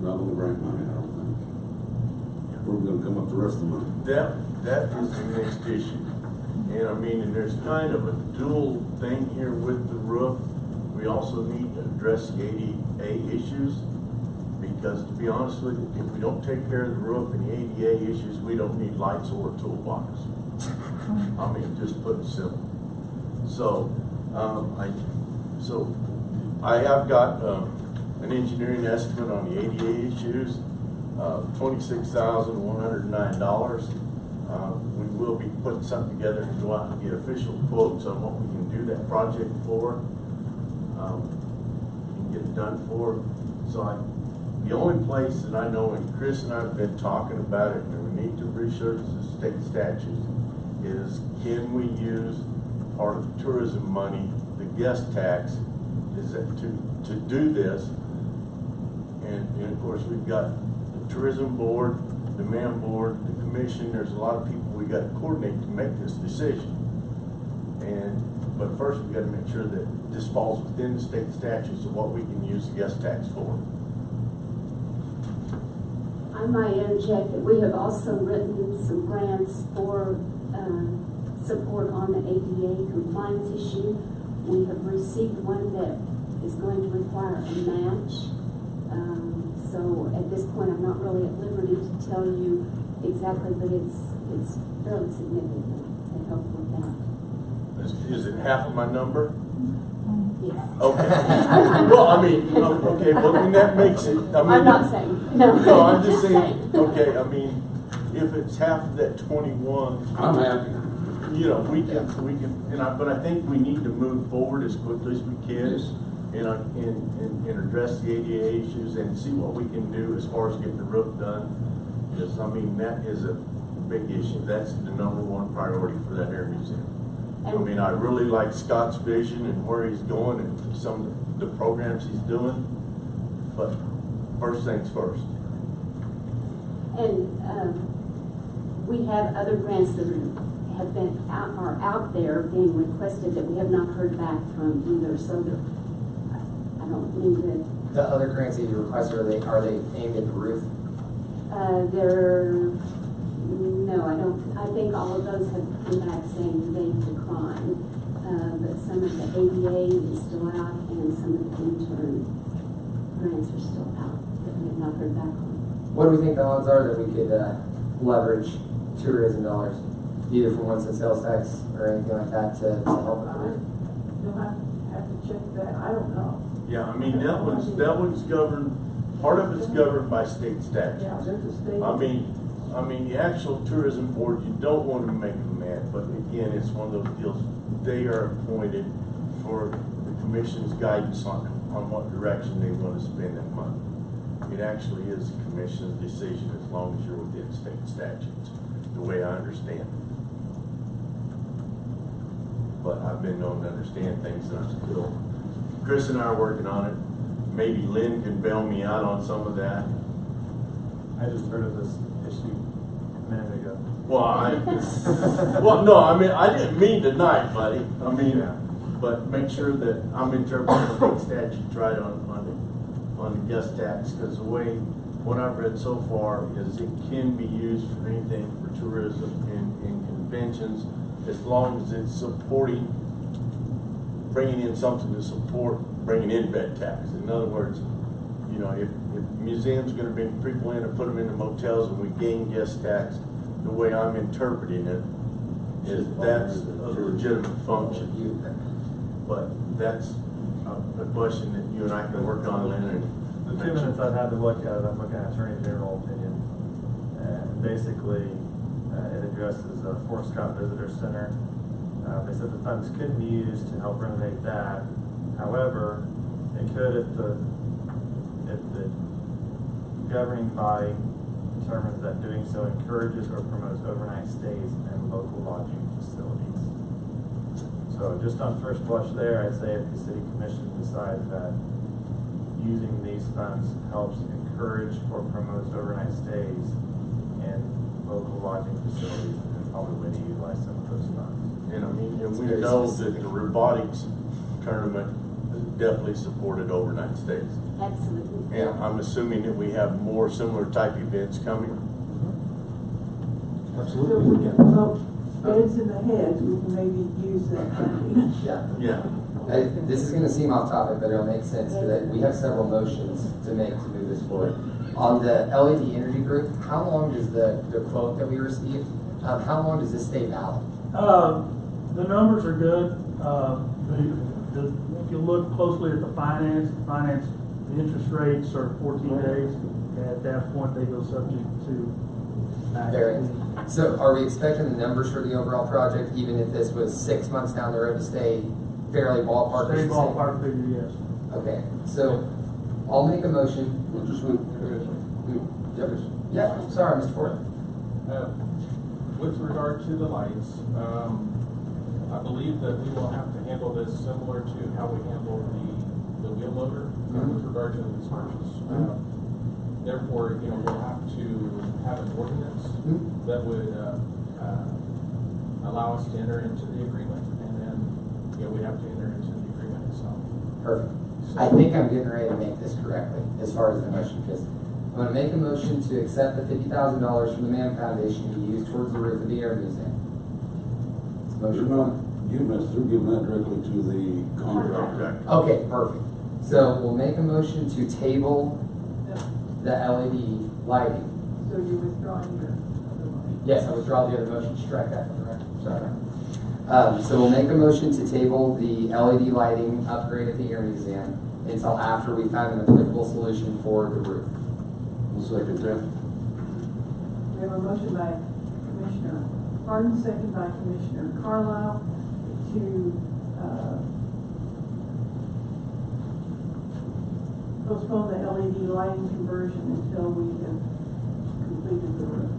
Not on the grant money, I don't think. where we're gonna come up the rest of the money? That is the next issue. And I mean, and there's kind of a dual thing here with the roof. We also need to address the ADA issues, because to be honest with you, if we don't take care of the roof and the ADA issues, we don't need lights or a toolbox. I mean, just put it simple. So, I have got, an engineering estimate on the ADA issues, $26,109. We will be putting something together and go out and get official quotes on what we can do that project for, and get it done for. So the only place that I know, and Chris and I have been talking about it, and we need to research the state statutes, is can we use part of the tourism money, the guest tax, is that to do this. And of course, we've got the tourism board, the man board, the commission. There's a lot of people we got to coordinate to make this decision. But first, we got to make sure that this falls within the state statutes of what we can use the guest tax for. I might interject that we have also written some grants for support on the ADA compliance issue. We have received one that is going to require a match. So at this point, I'm not really at liberty to tell you exactly, but it's fairly significant to help with that. Is it half of my number? Yes. Okay. Well, I mean, okay, but when that makes it, I mean. I'm not saying, no. No, I'm just saying, okay, I mean, if it's half of that 21. I'm happy. You know, we can, but I think we need to move forward as quickly as we can. Yes. And address the ADA issues and see what we can do as far as getting the roof done. Because, I mean, that is a big issue. That's the #1 priority for that air museum. I mean, I really like Scott's vision and where he's going and some of the programs he's doing. But first things first. And we have other grants that are out there being requested that we have not heard back from either. So I don't mean to. The other grants that you requested, are they aimed at the roof? No, I don't. I think all of those have come back saying they declined. But some of the ADA is still out, and some of the intern grants are still out that we have not heard back on. What do we think the odds are that we could leverage tourism dollars, either from 1 cent sales tax or anything like that, to help with the roof? You'll have to check that. I don't know. Yeah, I mean, that one's governed, part of it's governed by state statute. Yeah, there's a state. I mean, the actual tourism board, you don't want to make them mad, but again, it's one of those deals, they are appointed for the commission's guidance on what direction they want to spend that money. It actually is the commission's decision as long as you're within state statutes, the way I understand it. But I've been known to understand things that I'm still, Chris and I are working on it. Maybe Lynn can bail me out on some of that. I just heard of this issue a minute ago. Well, no, I mean, I didn't mean tonight, buddy. I mean, but make sure that I'm interpreting the state statutes right on the guest tax, because the way, what I've read so far is it can be used for anything for tourism and conventions, as long as it's supporting, bringing in something to support bringing in bed tax. In other words, you know, if museums going to bring people in and put them in the motels and we gain guest tax, the way I'm interpreting it is that's a legitimate function. But that's a question that you and I can work on later. The 2 minutes I've had to look at it, I'm looking at Attorney General opinion. And basically, it addresses the Fort Scott Visitor Center. They said the funds could be used to help renovate that. However, it could if the governing body determines that doing so encourages or promotes overnight stays in local lodging facilities. So just on first blush there, I'd say if the city commission decides that using these funds helps encourage or promotes overnight stays in local lodging facilities, then probably way to utilize some of those funds. And I mean, and we know that the robotics tournament definitely supported overnight stays. Absolutely. And I'm assuming that we have more similar type events coming. So we can promote beds in the heads, we can maybe use that funding. Yeah. This is gonna seem off topic, but it'll make sense, because we have several motions to make to move this forward. On the LED Energy Group, how long does the quote that we received, how long does this stay valid? The numbers are good. If you look closely at the finance, the interest rates are 14 days. At that point, they go subject to Variance. So are we expecting the numbers for the overall project, even if this was 6 months down the road, to stay fairly ballpark? Stay ballpark figure, yes. Okay, so I'll make a motion. Yeah, sorry, Mr. Ford. With regard to the lights, I believe that we will have to handle this similar to how we handle the wheel loader with regard to the lease purchase. Therefore, we'll have to have an ordinance that would allow us to enter into the agreement, and then, we have to enter into the agreement itself. Perfect. I think I'm getting ready to make this correctly, as far as the motion, because I'm gonna make a motion to accept the $50,000 from the Mann Foundation to use towards the roof of the Air Museum. It's motion one. They're giving that directly to the contractor. Okay, perfect. So we'll make a motion to table the LED lighting. So you're withdrawing your other one? Yes, I withdraw the other motion, strike that from the record, sorry. So we'll make a motion to table the LED lighting upgrade at the Air Museum until after we find an applicable solution for the roof. I'll second that. We have a motion by Commissioner Harden, second by Commissioner Carlisle to postpone the LED lighting conversion until we have completed the roof.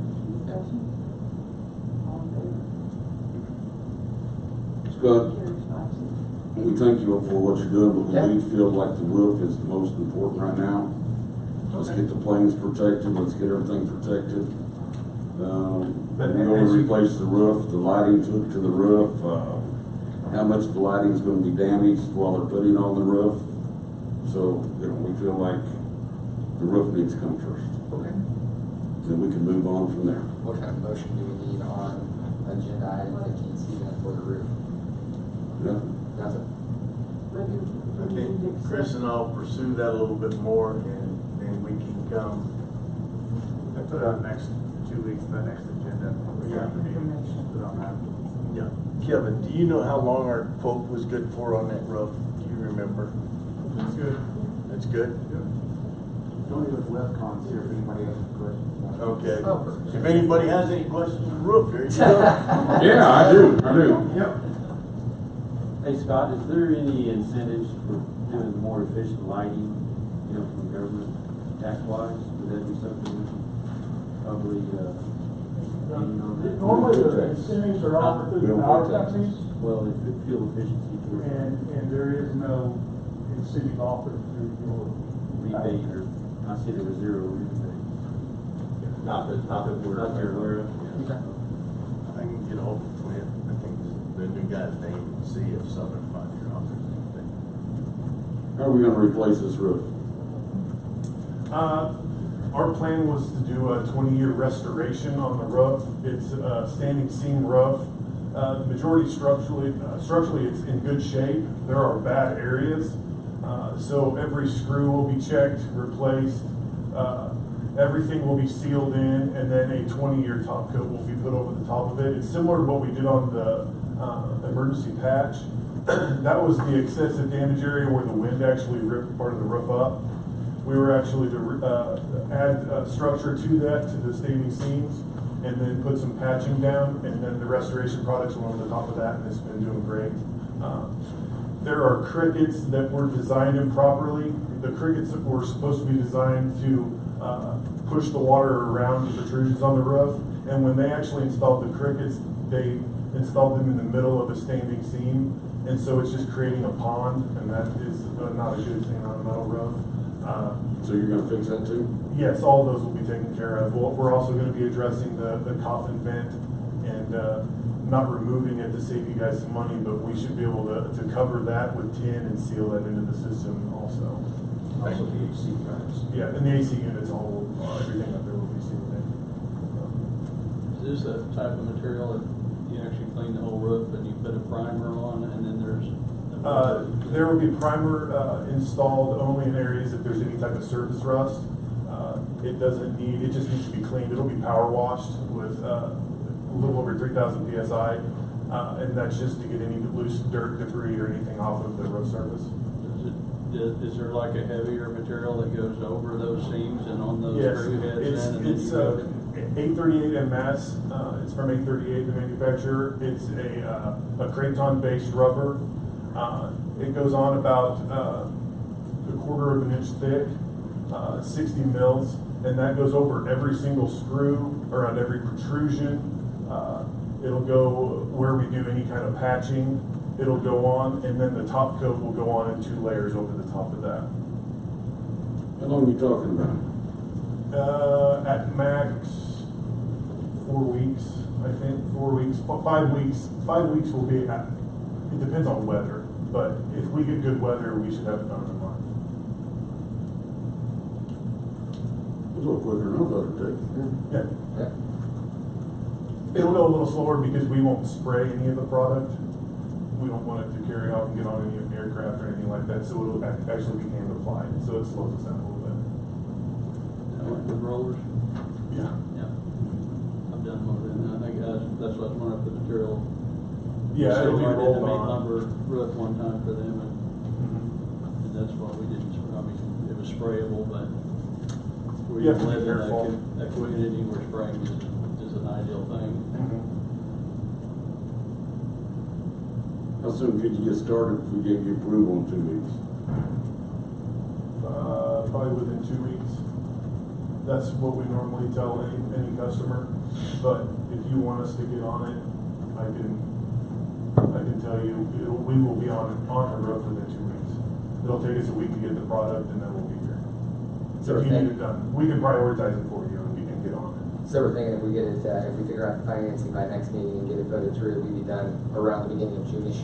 Discussion? All in favor? Scott, Carries 5-0. we thank you for what you're doing, but we do feel like the roof is the most important right now. Let's get the planes protected, let's get everything protected. We're going to replace the roof, the lighting to the roof, how much the lighting's gonna be damaged while they're putting on the roof. So, we feel like the roof needs to come first. Okay. Then we can move on from there. What kind of motion do we need on agenda item 15C then for the roof? Nothing. Nothing? Okay, Chris and I'll pursue that a little bit more, and then we can come. I put on next 2 weeks, the next agenda. We have to be put on that. Yeah. Kevin, do you know how long our quote was good for on that roof? Do you remember? That's good. That's good? Don't even WebCon's here if anybody has any questions. Okay. Oh, If anybody has any questions on the roof, here you go. Yeah, I do. Yep. Hey Scott, is there any incentives for doing more efficient lighting, from government tax wise? Would that be something we could probably, Normally, the incentives are offered through the power companies, well, it's fuel efficiency towards and there is no incentive offered through your rebate, or I see there was zero rebate. Not that we're aware of. Okay. I can get a hold of Clint. I think the new guy's name, and see if Southern Frontier offers anything. How are we gonna replace this roof? Our plan was to do a 20-year restoration on the roof. It's a standing seam roof. Majority structurally it's in good shape. There are bad areas. So every screw will be checked, replaced. Everything will be sealed in, and then a 20-year top coat will be put over the top of it. It's similar to what we did on the emergency patch. That was the excessive damage area where the wind actually ripped part of the roof up. We were actually to add structure to that, to the standing seams, and then put some patching down, and then the restoration products went over the top of that, and it's been doing great. There are crickets that were designed improperly. The crickets that were supposed to be designed to push the water around the protrusions on the roof, and when they actually installed the crickets, they installed them in the middle of a standing seam, and so it's just creating a pond, and that is not a good thing on a metal roof. So you're gonna fix that too? Yes, all of those will be taken care of. We're also going to be addressing the coffin vent and not removing it to save you guys some money, but we should be able to cover that with tin and seal that into the system also. Also the AC drives. Yeah, and the AC units, all, everything up there will be sealed in. Is this a type of material that you actually clean the whole roof and you put a primer on and then there's? There will be primer installed only in areas if there's any type of surface rust. It just needs to be cleaned. It'll be power washed with a little over 3,000 PSI. And that's just to get any loose dirt, debris, or anything off of the roof surface. Is there like a heavier material that goes over those seams and on those Yes, screw heads? it's 838 MS. It's from 838, the manufacturer. It's a Kraton-based rubber. It goes on about a 1/4 of an inch thick, 60 mils, and that goes over every single screw, around every protrusion. It'll go where we do any kind of patching. It'll go on, and then the top coat will go on in 2 layers over the top of that. How long are you talking about? At max, 4 weeks, I think, 4 weeks, 5 weeks. 5 weeks will be at, it depends on weather, but if we get good weather, we should have it done in a month. A little quicker than I thought it'd take. Yeah. It'll go a little slower because we won't spray any of the product. We don't want it to carry off and get on any aircraft or anything like that, so it'll actually be hand applied, so it slows us down a little bit. Like with rollers? Yeah. Yeah. I've done one of them. I think that's what I was wondering if the material. Yeah, it'll be I did rolled the meat on. lumber roof one time for them and that's why we didn't, I mean, it was sprayable, but we You have to be live in careful. a community where spraying is an ideal thing. How soon could you get started if we gave you approval in 2 weeks? Probably within 2 weeks. That's what we normally tell any customer, but if you want us to get on it, I can tell you, we will be on the roof within 2 weeks. It'll take us a week to get the product, and then we'll be here. So If you need it done, we can prioritize it for you, and we can get on it. So we're thinking if we get it, if we figure out the financing by next meeting and get it voted through, we'd be done around the beginning of June-ish.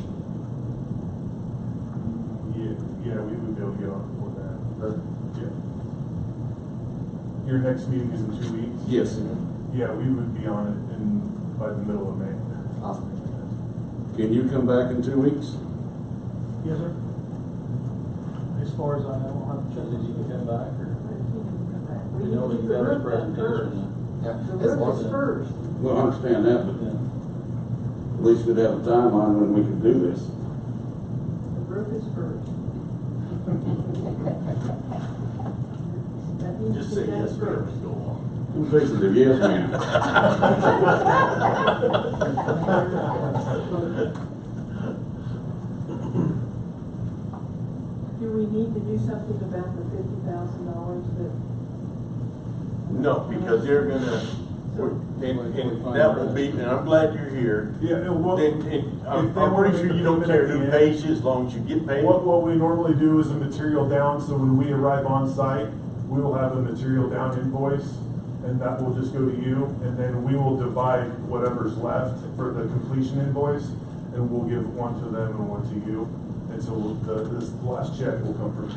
Yeah, we would be able to get on it before that. Perfect. Yeah. Your next meeting is in 2 weeks? Yes. Yeah, we would be on it by the middle of May. Awesome. Can you come back in 2 weeks? Yes, sir. As far as I know, I'll have to check. Did you come back or? We You know, need to we've keep the got his roof done first. presentation. Yeah. The As long roof as- is first. Well, I understand that, but at least we'd have a timeline when we could do this. The roof is first. That needs Just to say be done yes, sir, first. and go on. Who fixes the yes man? Do we need to do something about the $50,000 that? No, because they're gonna, and that will be, and I'm glad you're here. Yeah, well, And I'm if they pretty wanted sure to you don't put it care at the who end- pays you as long as you get paid. What we normally do is a material down, so when we arrive on site, we will have a material down invoice, and that will just go to you, and then we will divide whatever's left for the completion invoice, and we'll give one to them and one to you. And so this last check will come from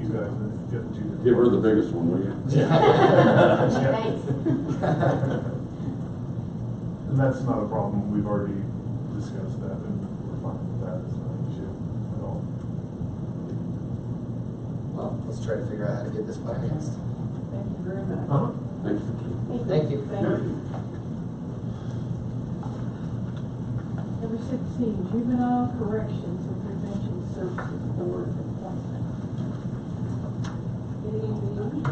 you guys, and get the 2. Give her the biggest one, will you? Thanks. And that's not a problem, we've already discussed that, and we're fine with that, it's not an issue at all. Well, let's try to figure out how to get this financed. Thank you very much. Thank you. Thank you. Thank you. Number 16, Juvenile Corrections and Prevention Services Board appointment. Good evening,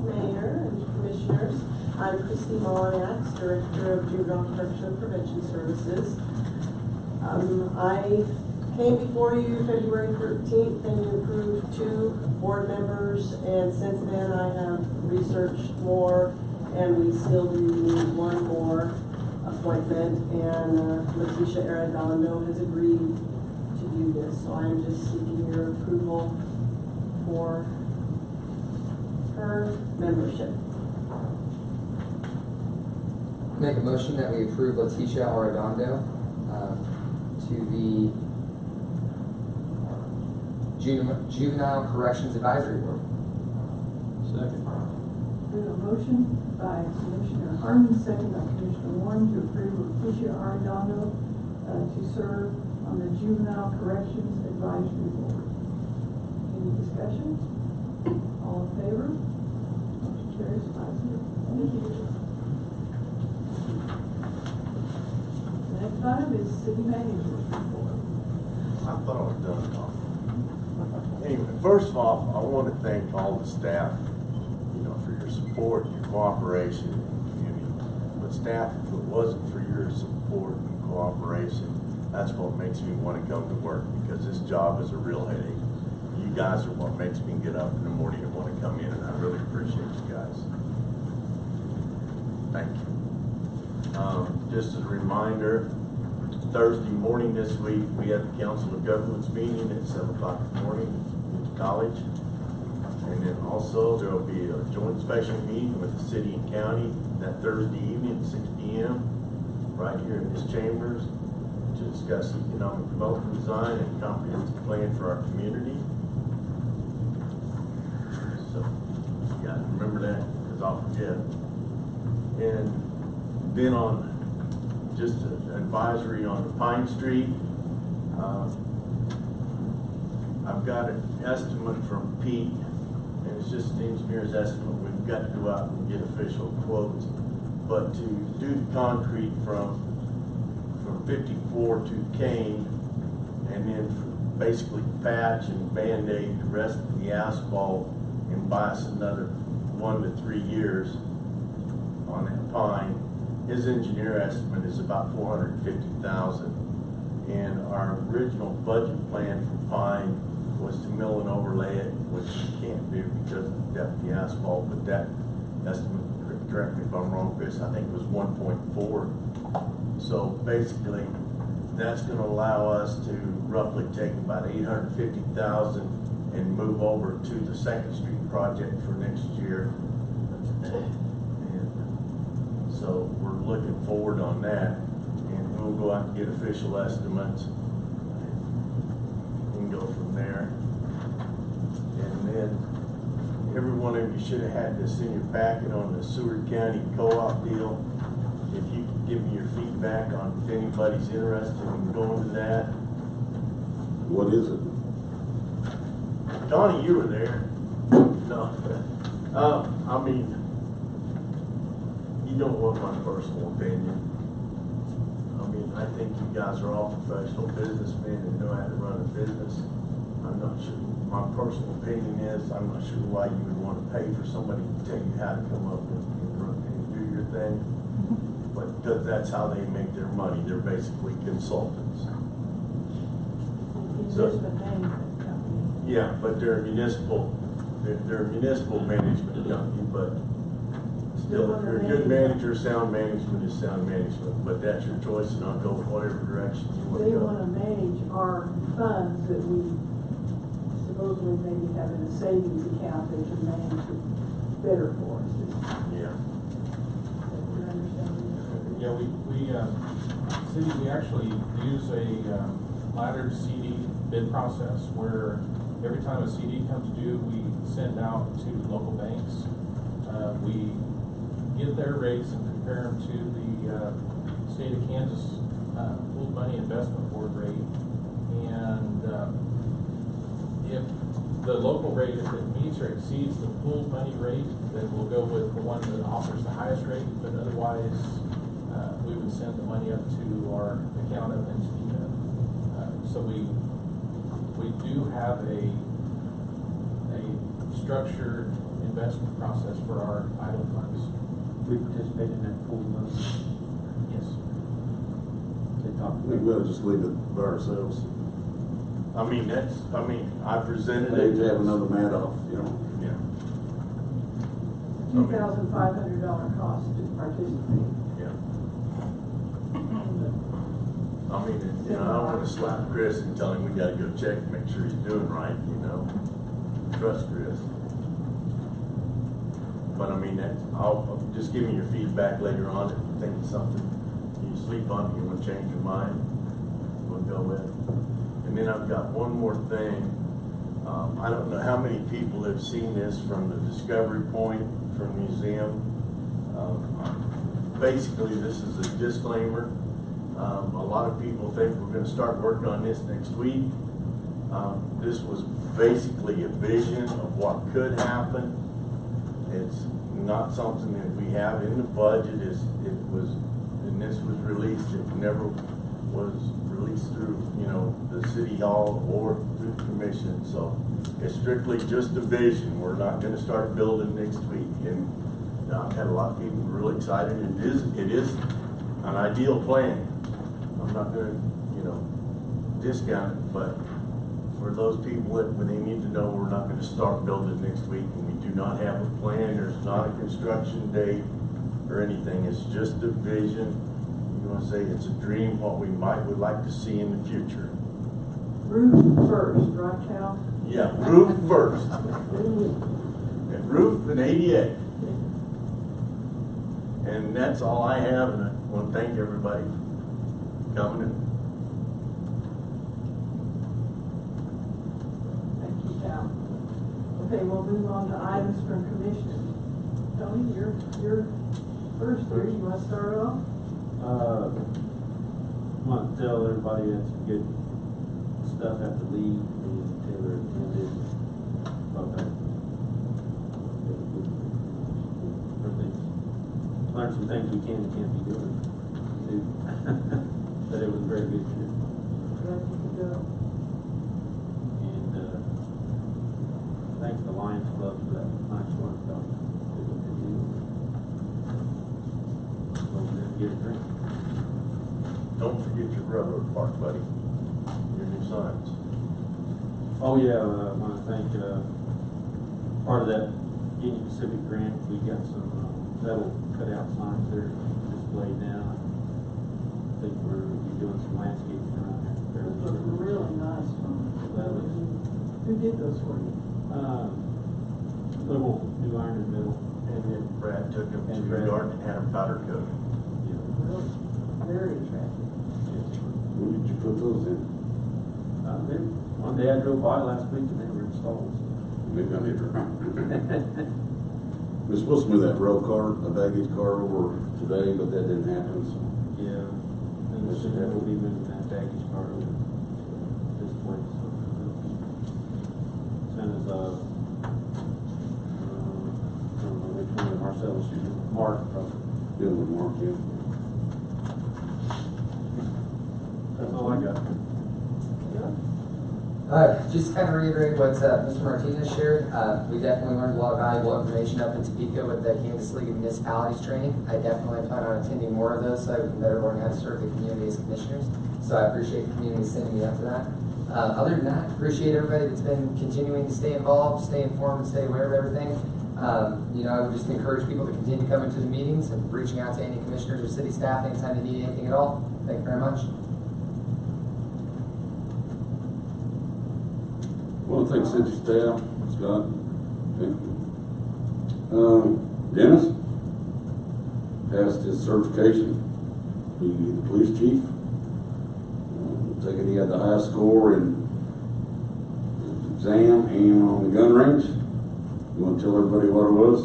Mayor and Commissioners. I'm Christy Molinax, Director of Juvenile Correctional Prevention Services. I came before you February 13th and you approved 2 board members, and since then I have researched more and we still do need 1 more appointment, and Leticia Arredondo has agreed to do this, so I'm just seeking your approval for her membership. Make a motion that we approve Leticia Arredondo to the Juvenile Corrections Advisory Board. Second. We have a motion by Commissioner Harden, second by Commissioner Warren, to approve Lucia Arredondo to serve on the Juvenile Corrections Advisory Board. Any discussion? All in favor? Motion carries 5-0. Thank you. The next item is city manager's report. I thought I was done talking. Anyway, first off, I want to thank all the staff, for your support, your cooperation in the community. But staff, if it wasn't for your support and cooperation, that's what makes me want to come to work, because this job is a real headache. You guys are what makes me get up in the morning and want to come in, and I really appreciate you guys. Thank you. Just as a reminder, Thursday morning this week, we have the Council of Governments meeting at 7 o'clock in the morning at the college. And then also there will be a joint special meeting with the city and county that Thursday evening at 6 p.m. right here in this chambers to discuss economic development design and comprehensive plan for our community. So you got to remember that, because I'll forget. And then on just an advisory on Pine Street, I've got an estimate from Pete, and it's just an engineer's estimate. We've got to go out and get official quotes, but to do the concrete from 54 to Kane, and then basically patch and band-aid the rest of the asphalt and buy us another 1 to 3 years on that Pine. His engineer estimate is about $450,000, and our original budget plan for Pine was to mill and overlay it, which we can't do because of the depth of the asphalt, but that estimate, correct me if I'm wrong, Chris, I think it was 1.4. So basically, that's gonna allow us to roughly take about $850,000 and move over to the Second Street project for next year. So we're looking forward on that, and we'll go out and get official estimates and go from there. And then every one of you should have had this in your packet on the Seward County co-op deal. If you could give me your feedback on if anybody's interested in going to that. What is it? Donnie, you were there. No. I mean, you don't want my personal opinion. I mean, I think you guys are all professional businessmen and know how to run a business. I'm not sure, my personal opinion is, I'm not sure why you would want to pay for somebody to tell you how to come up and do your thing. But because that's how they make their money. They're basically consultants. Investment management company. Yeah, but they're a municipal management company, but still, if you're a good manager, sound management is sound management, but that's your choice, and I'll go whatever direction you want to They go. want to manage our funds that we supposedly maybe have in a savings account that can manage it better for us. Yeah. Yeah, we actually use a laddered CD bid process where every time a CD comes due, we send out to local banks. We get their rates and compare them to the state of Kansas Pooled Money Investment Board rate. And if the local rate, if it meets or exceeds the pooled money rate, then we'll go with the one that offers the highest rate. But otherwise, we would send the money up to our account up into the, so we do have a structured investment process for our idle funds. We participate in that pool money. Yes. I think we'll just leave it by ourselves. I mean, I presented They it. have another Madoff, Yeah. $2,500 cost to participate. Yeah. I mean, I don't want to slap Chris and tell him we gotta go check and make sure he's doing right, Trust Chris. But I mean, I'll just give me your feedback later on if you think it's something you sleep on, you want to change your mind, we'll go with it. And then I've got one more thing. I don't know how many people have seen this from the Discovery Point, from the museum. Basically, this is a disclaimer. A lot of people think we're going to start working on this next week. This was basically a vision of what could happen. It's not something that we have in the budget. And this was released. It never was released through, the city hall or through the commission. So it's strictly just a vision. We're not going to start building next week. And I've had a lot of people really excited. It is an ideal plan. I'm not going to, discount it, but for those people that when they need to know we're not going to start building next week, and we do not have a plan, there's not a construction date or anything. It's just a vision. You want to say it's a dream, what we would like to see in the future. Roof first, right, Cal? Yeah, roof first. And roof and ADA. And that's all I have, and I want to thank everybody for coming in. Thank you, Cal. Okay, we'll move on to items from commissioners. Tony, you're first here. You want to start off? I want to tell everybody that some good stuff at the league and Taylor attended. Learn some things we can and can't be doing too. But it was a very good trip. Glad you could go. And thanks to Lions Club for that nice workout. It was a good deal. Over there to get a drink. Don't forget your railroad park, buddy. Your new signs. Oh yeah, I want to thank part of that Union Pacific grant. We got some metal cutout signs there displayed now. I think we're doing some landscaping around there. Those look really nice. That was Who did those for you? little New Iron Middle. And then Brad took him to the garden and had him powder coated. Really, very attractive. Where did you put those in? One day I drove by last week and they were installed. Maybe I need to. We're supposed to move that rail car, the baggage car over today, but that didn't happen, so. Yeah, and that will be moving that baggage car over this place. Send us I don't know which one of Marcellus you do. Mark, probably. Yeah, with Mark, yeah. That's all I got. Just to kind of reiterate what Mr. Martinez shared, we definitely learned a lot of valuable information up in Topeka with the Kansas League of Municipalities training. I definitely plan on attending more of those so I can better learn how to serve the community as commissioners. So I appreciate the community sending me up to that. Other than that, appreciate everybody that's been continuing to stay involved, stay informed, and stay aware of everything. I would just encourage people to continue coming to the meetings and reaching out to any commissioners or city staff anytime they need anything at all. Thank you very much. I want to thank city staff, Scott. Dennis passed his certification to be the police chief. Taking he had the highest score in his exam and on the gun range. You want to tell everybody what it was?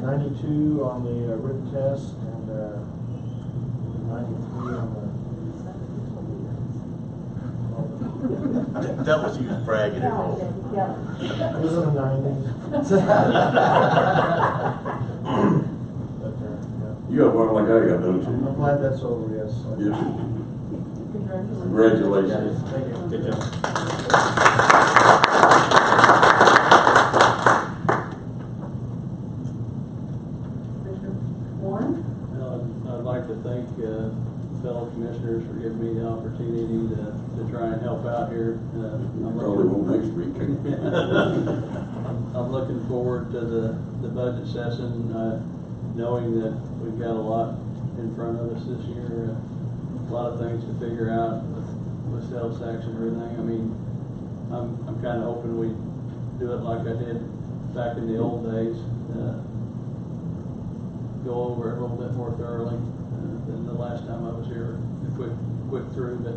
92 on the written test and 93 on the. That was you bragging and all. Yeah. It was in the 90s. You got one like I got, don't you? I'm glad that's over, yes. Yeah. Congratulations. Congratulations. Thank you. Good job. Warren? I'd like to thank fellow commissioners for giving me the opportunity to try and help out here. Probably won't next week. I'm looking forward to the budget session, knowing that we've got a lot in front of us this year. A lot of things to figure out with sales tax and everything. I mean, I'm kind of hoping we do it like I did back in the old days. Go over it a little bit more thoroughly than the last time I was here. Quick through, but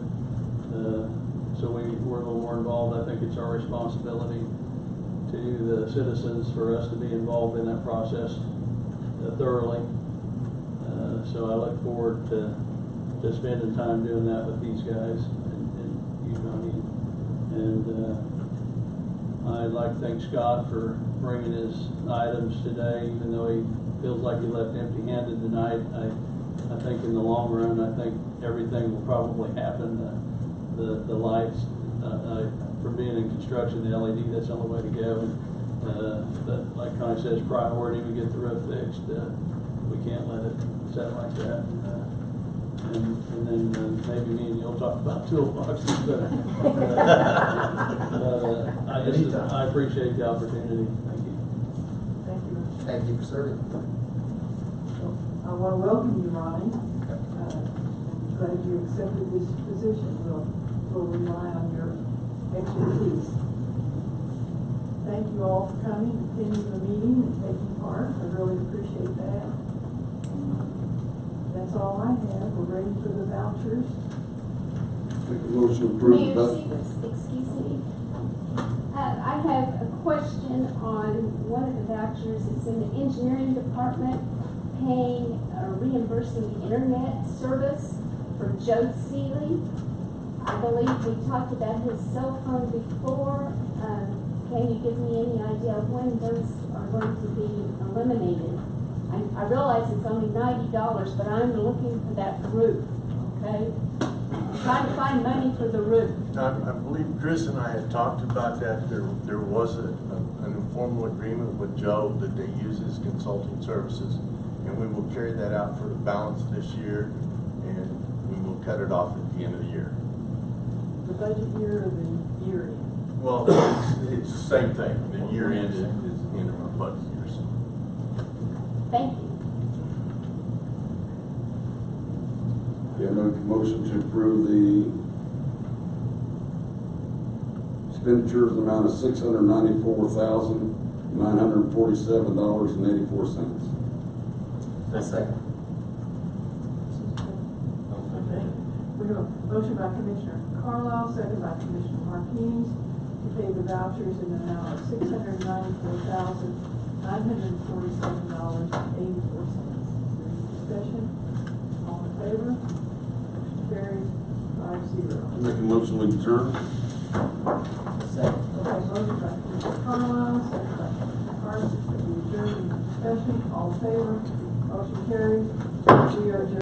so we're a little more involved. I think it's our responsibility to the citizens for us to be involved in that process thoroughly. So I look forward to spending time doing that with these guys and you, Johnny. And I'd like to thank Scott for bringing his items today, even though he feels like he left empty-handed tonight. I think in the long run, I think everything will probably happen. The lights, from being in construction, the LED, that's the only way to go. But like Connie says, priority, we get the roof fixed. We can't let it set like that. And then maybe me and you'll talk about toolboxes, but I appreciate the opportunity. Thank you. Thank you. Thank you for serving. I want to welcome you, Ronnie. Glad you accepted this position. We'll rely on your expertise. Thank you all for coming, attending the meeting, and taking part. I really appreciate that. That's all I have. We're ready for the vouchers. Make a motion to approve the Mayor budget. Seaver, excuse me. I have a question on one of the vouchers. It's in the engineering department, paying, reimbursing the internet service for Joe Seeley. I believe we talked about his cell phone before. Can you give me any idea of when those are going to be eliminated? I realize it's only $90, but I'm looking for that roof, okay? I'm trying to find money for the roof. I believe Chris and I had talked about that. There was an informal agreement with Joe that they use his consulting services, and we will carry that out for the balance this year, and we will cut it off at the end of the year. The budget year or the year end? Well, it's the same thing. The year end is the end of our budget year. So. Thank you. Yeah, make a motion to approve the expenditures in the amount of $694,947.84. Second. Okay. We have a motion by Commissioner Carlisle, second by Commissioner Martinez, to pay the vouchers in the amount of $694,947.84. Discussion? All in favor? Motion carries 5-0. Make a motion we adjourn. Second. Okay, motion by Commissioner Carlisle, second by Commissioner Parsons, that we adjourn the discussion. All in favor? Motion carries. We are adjourned.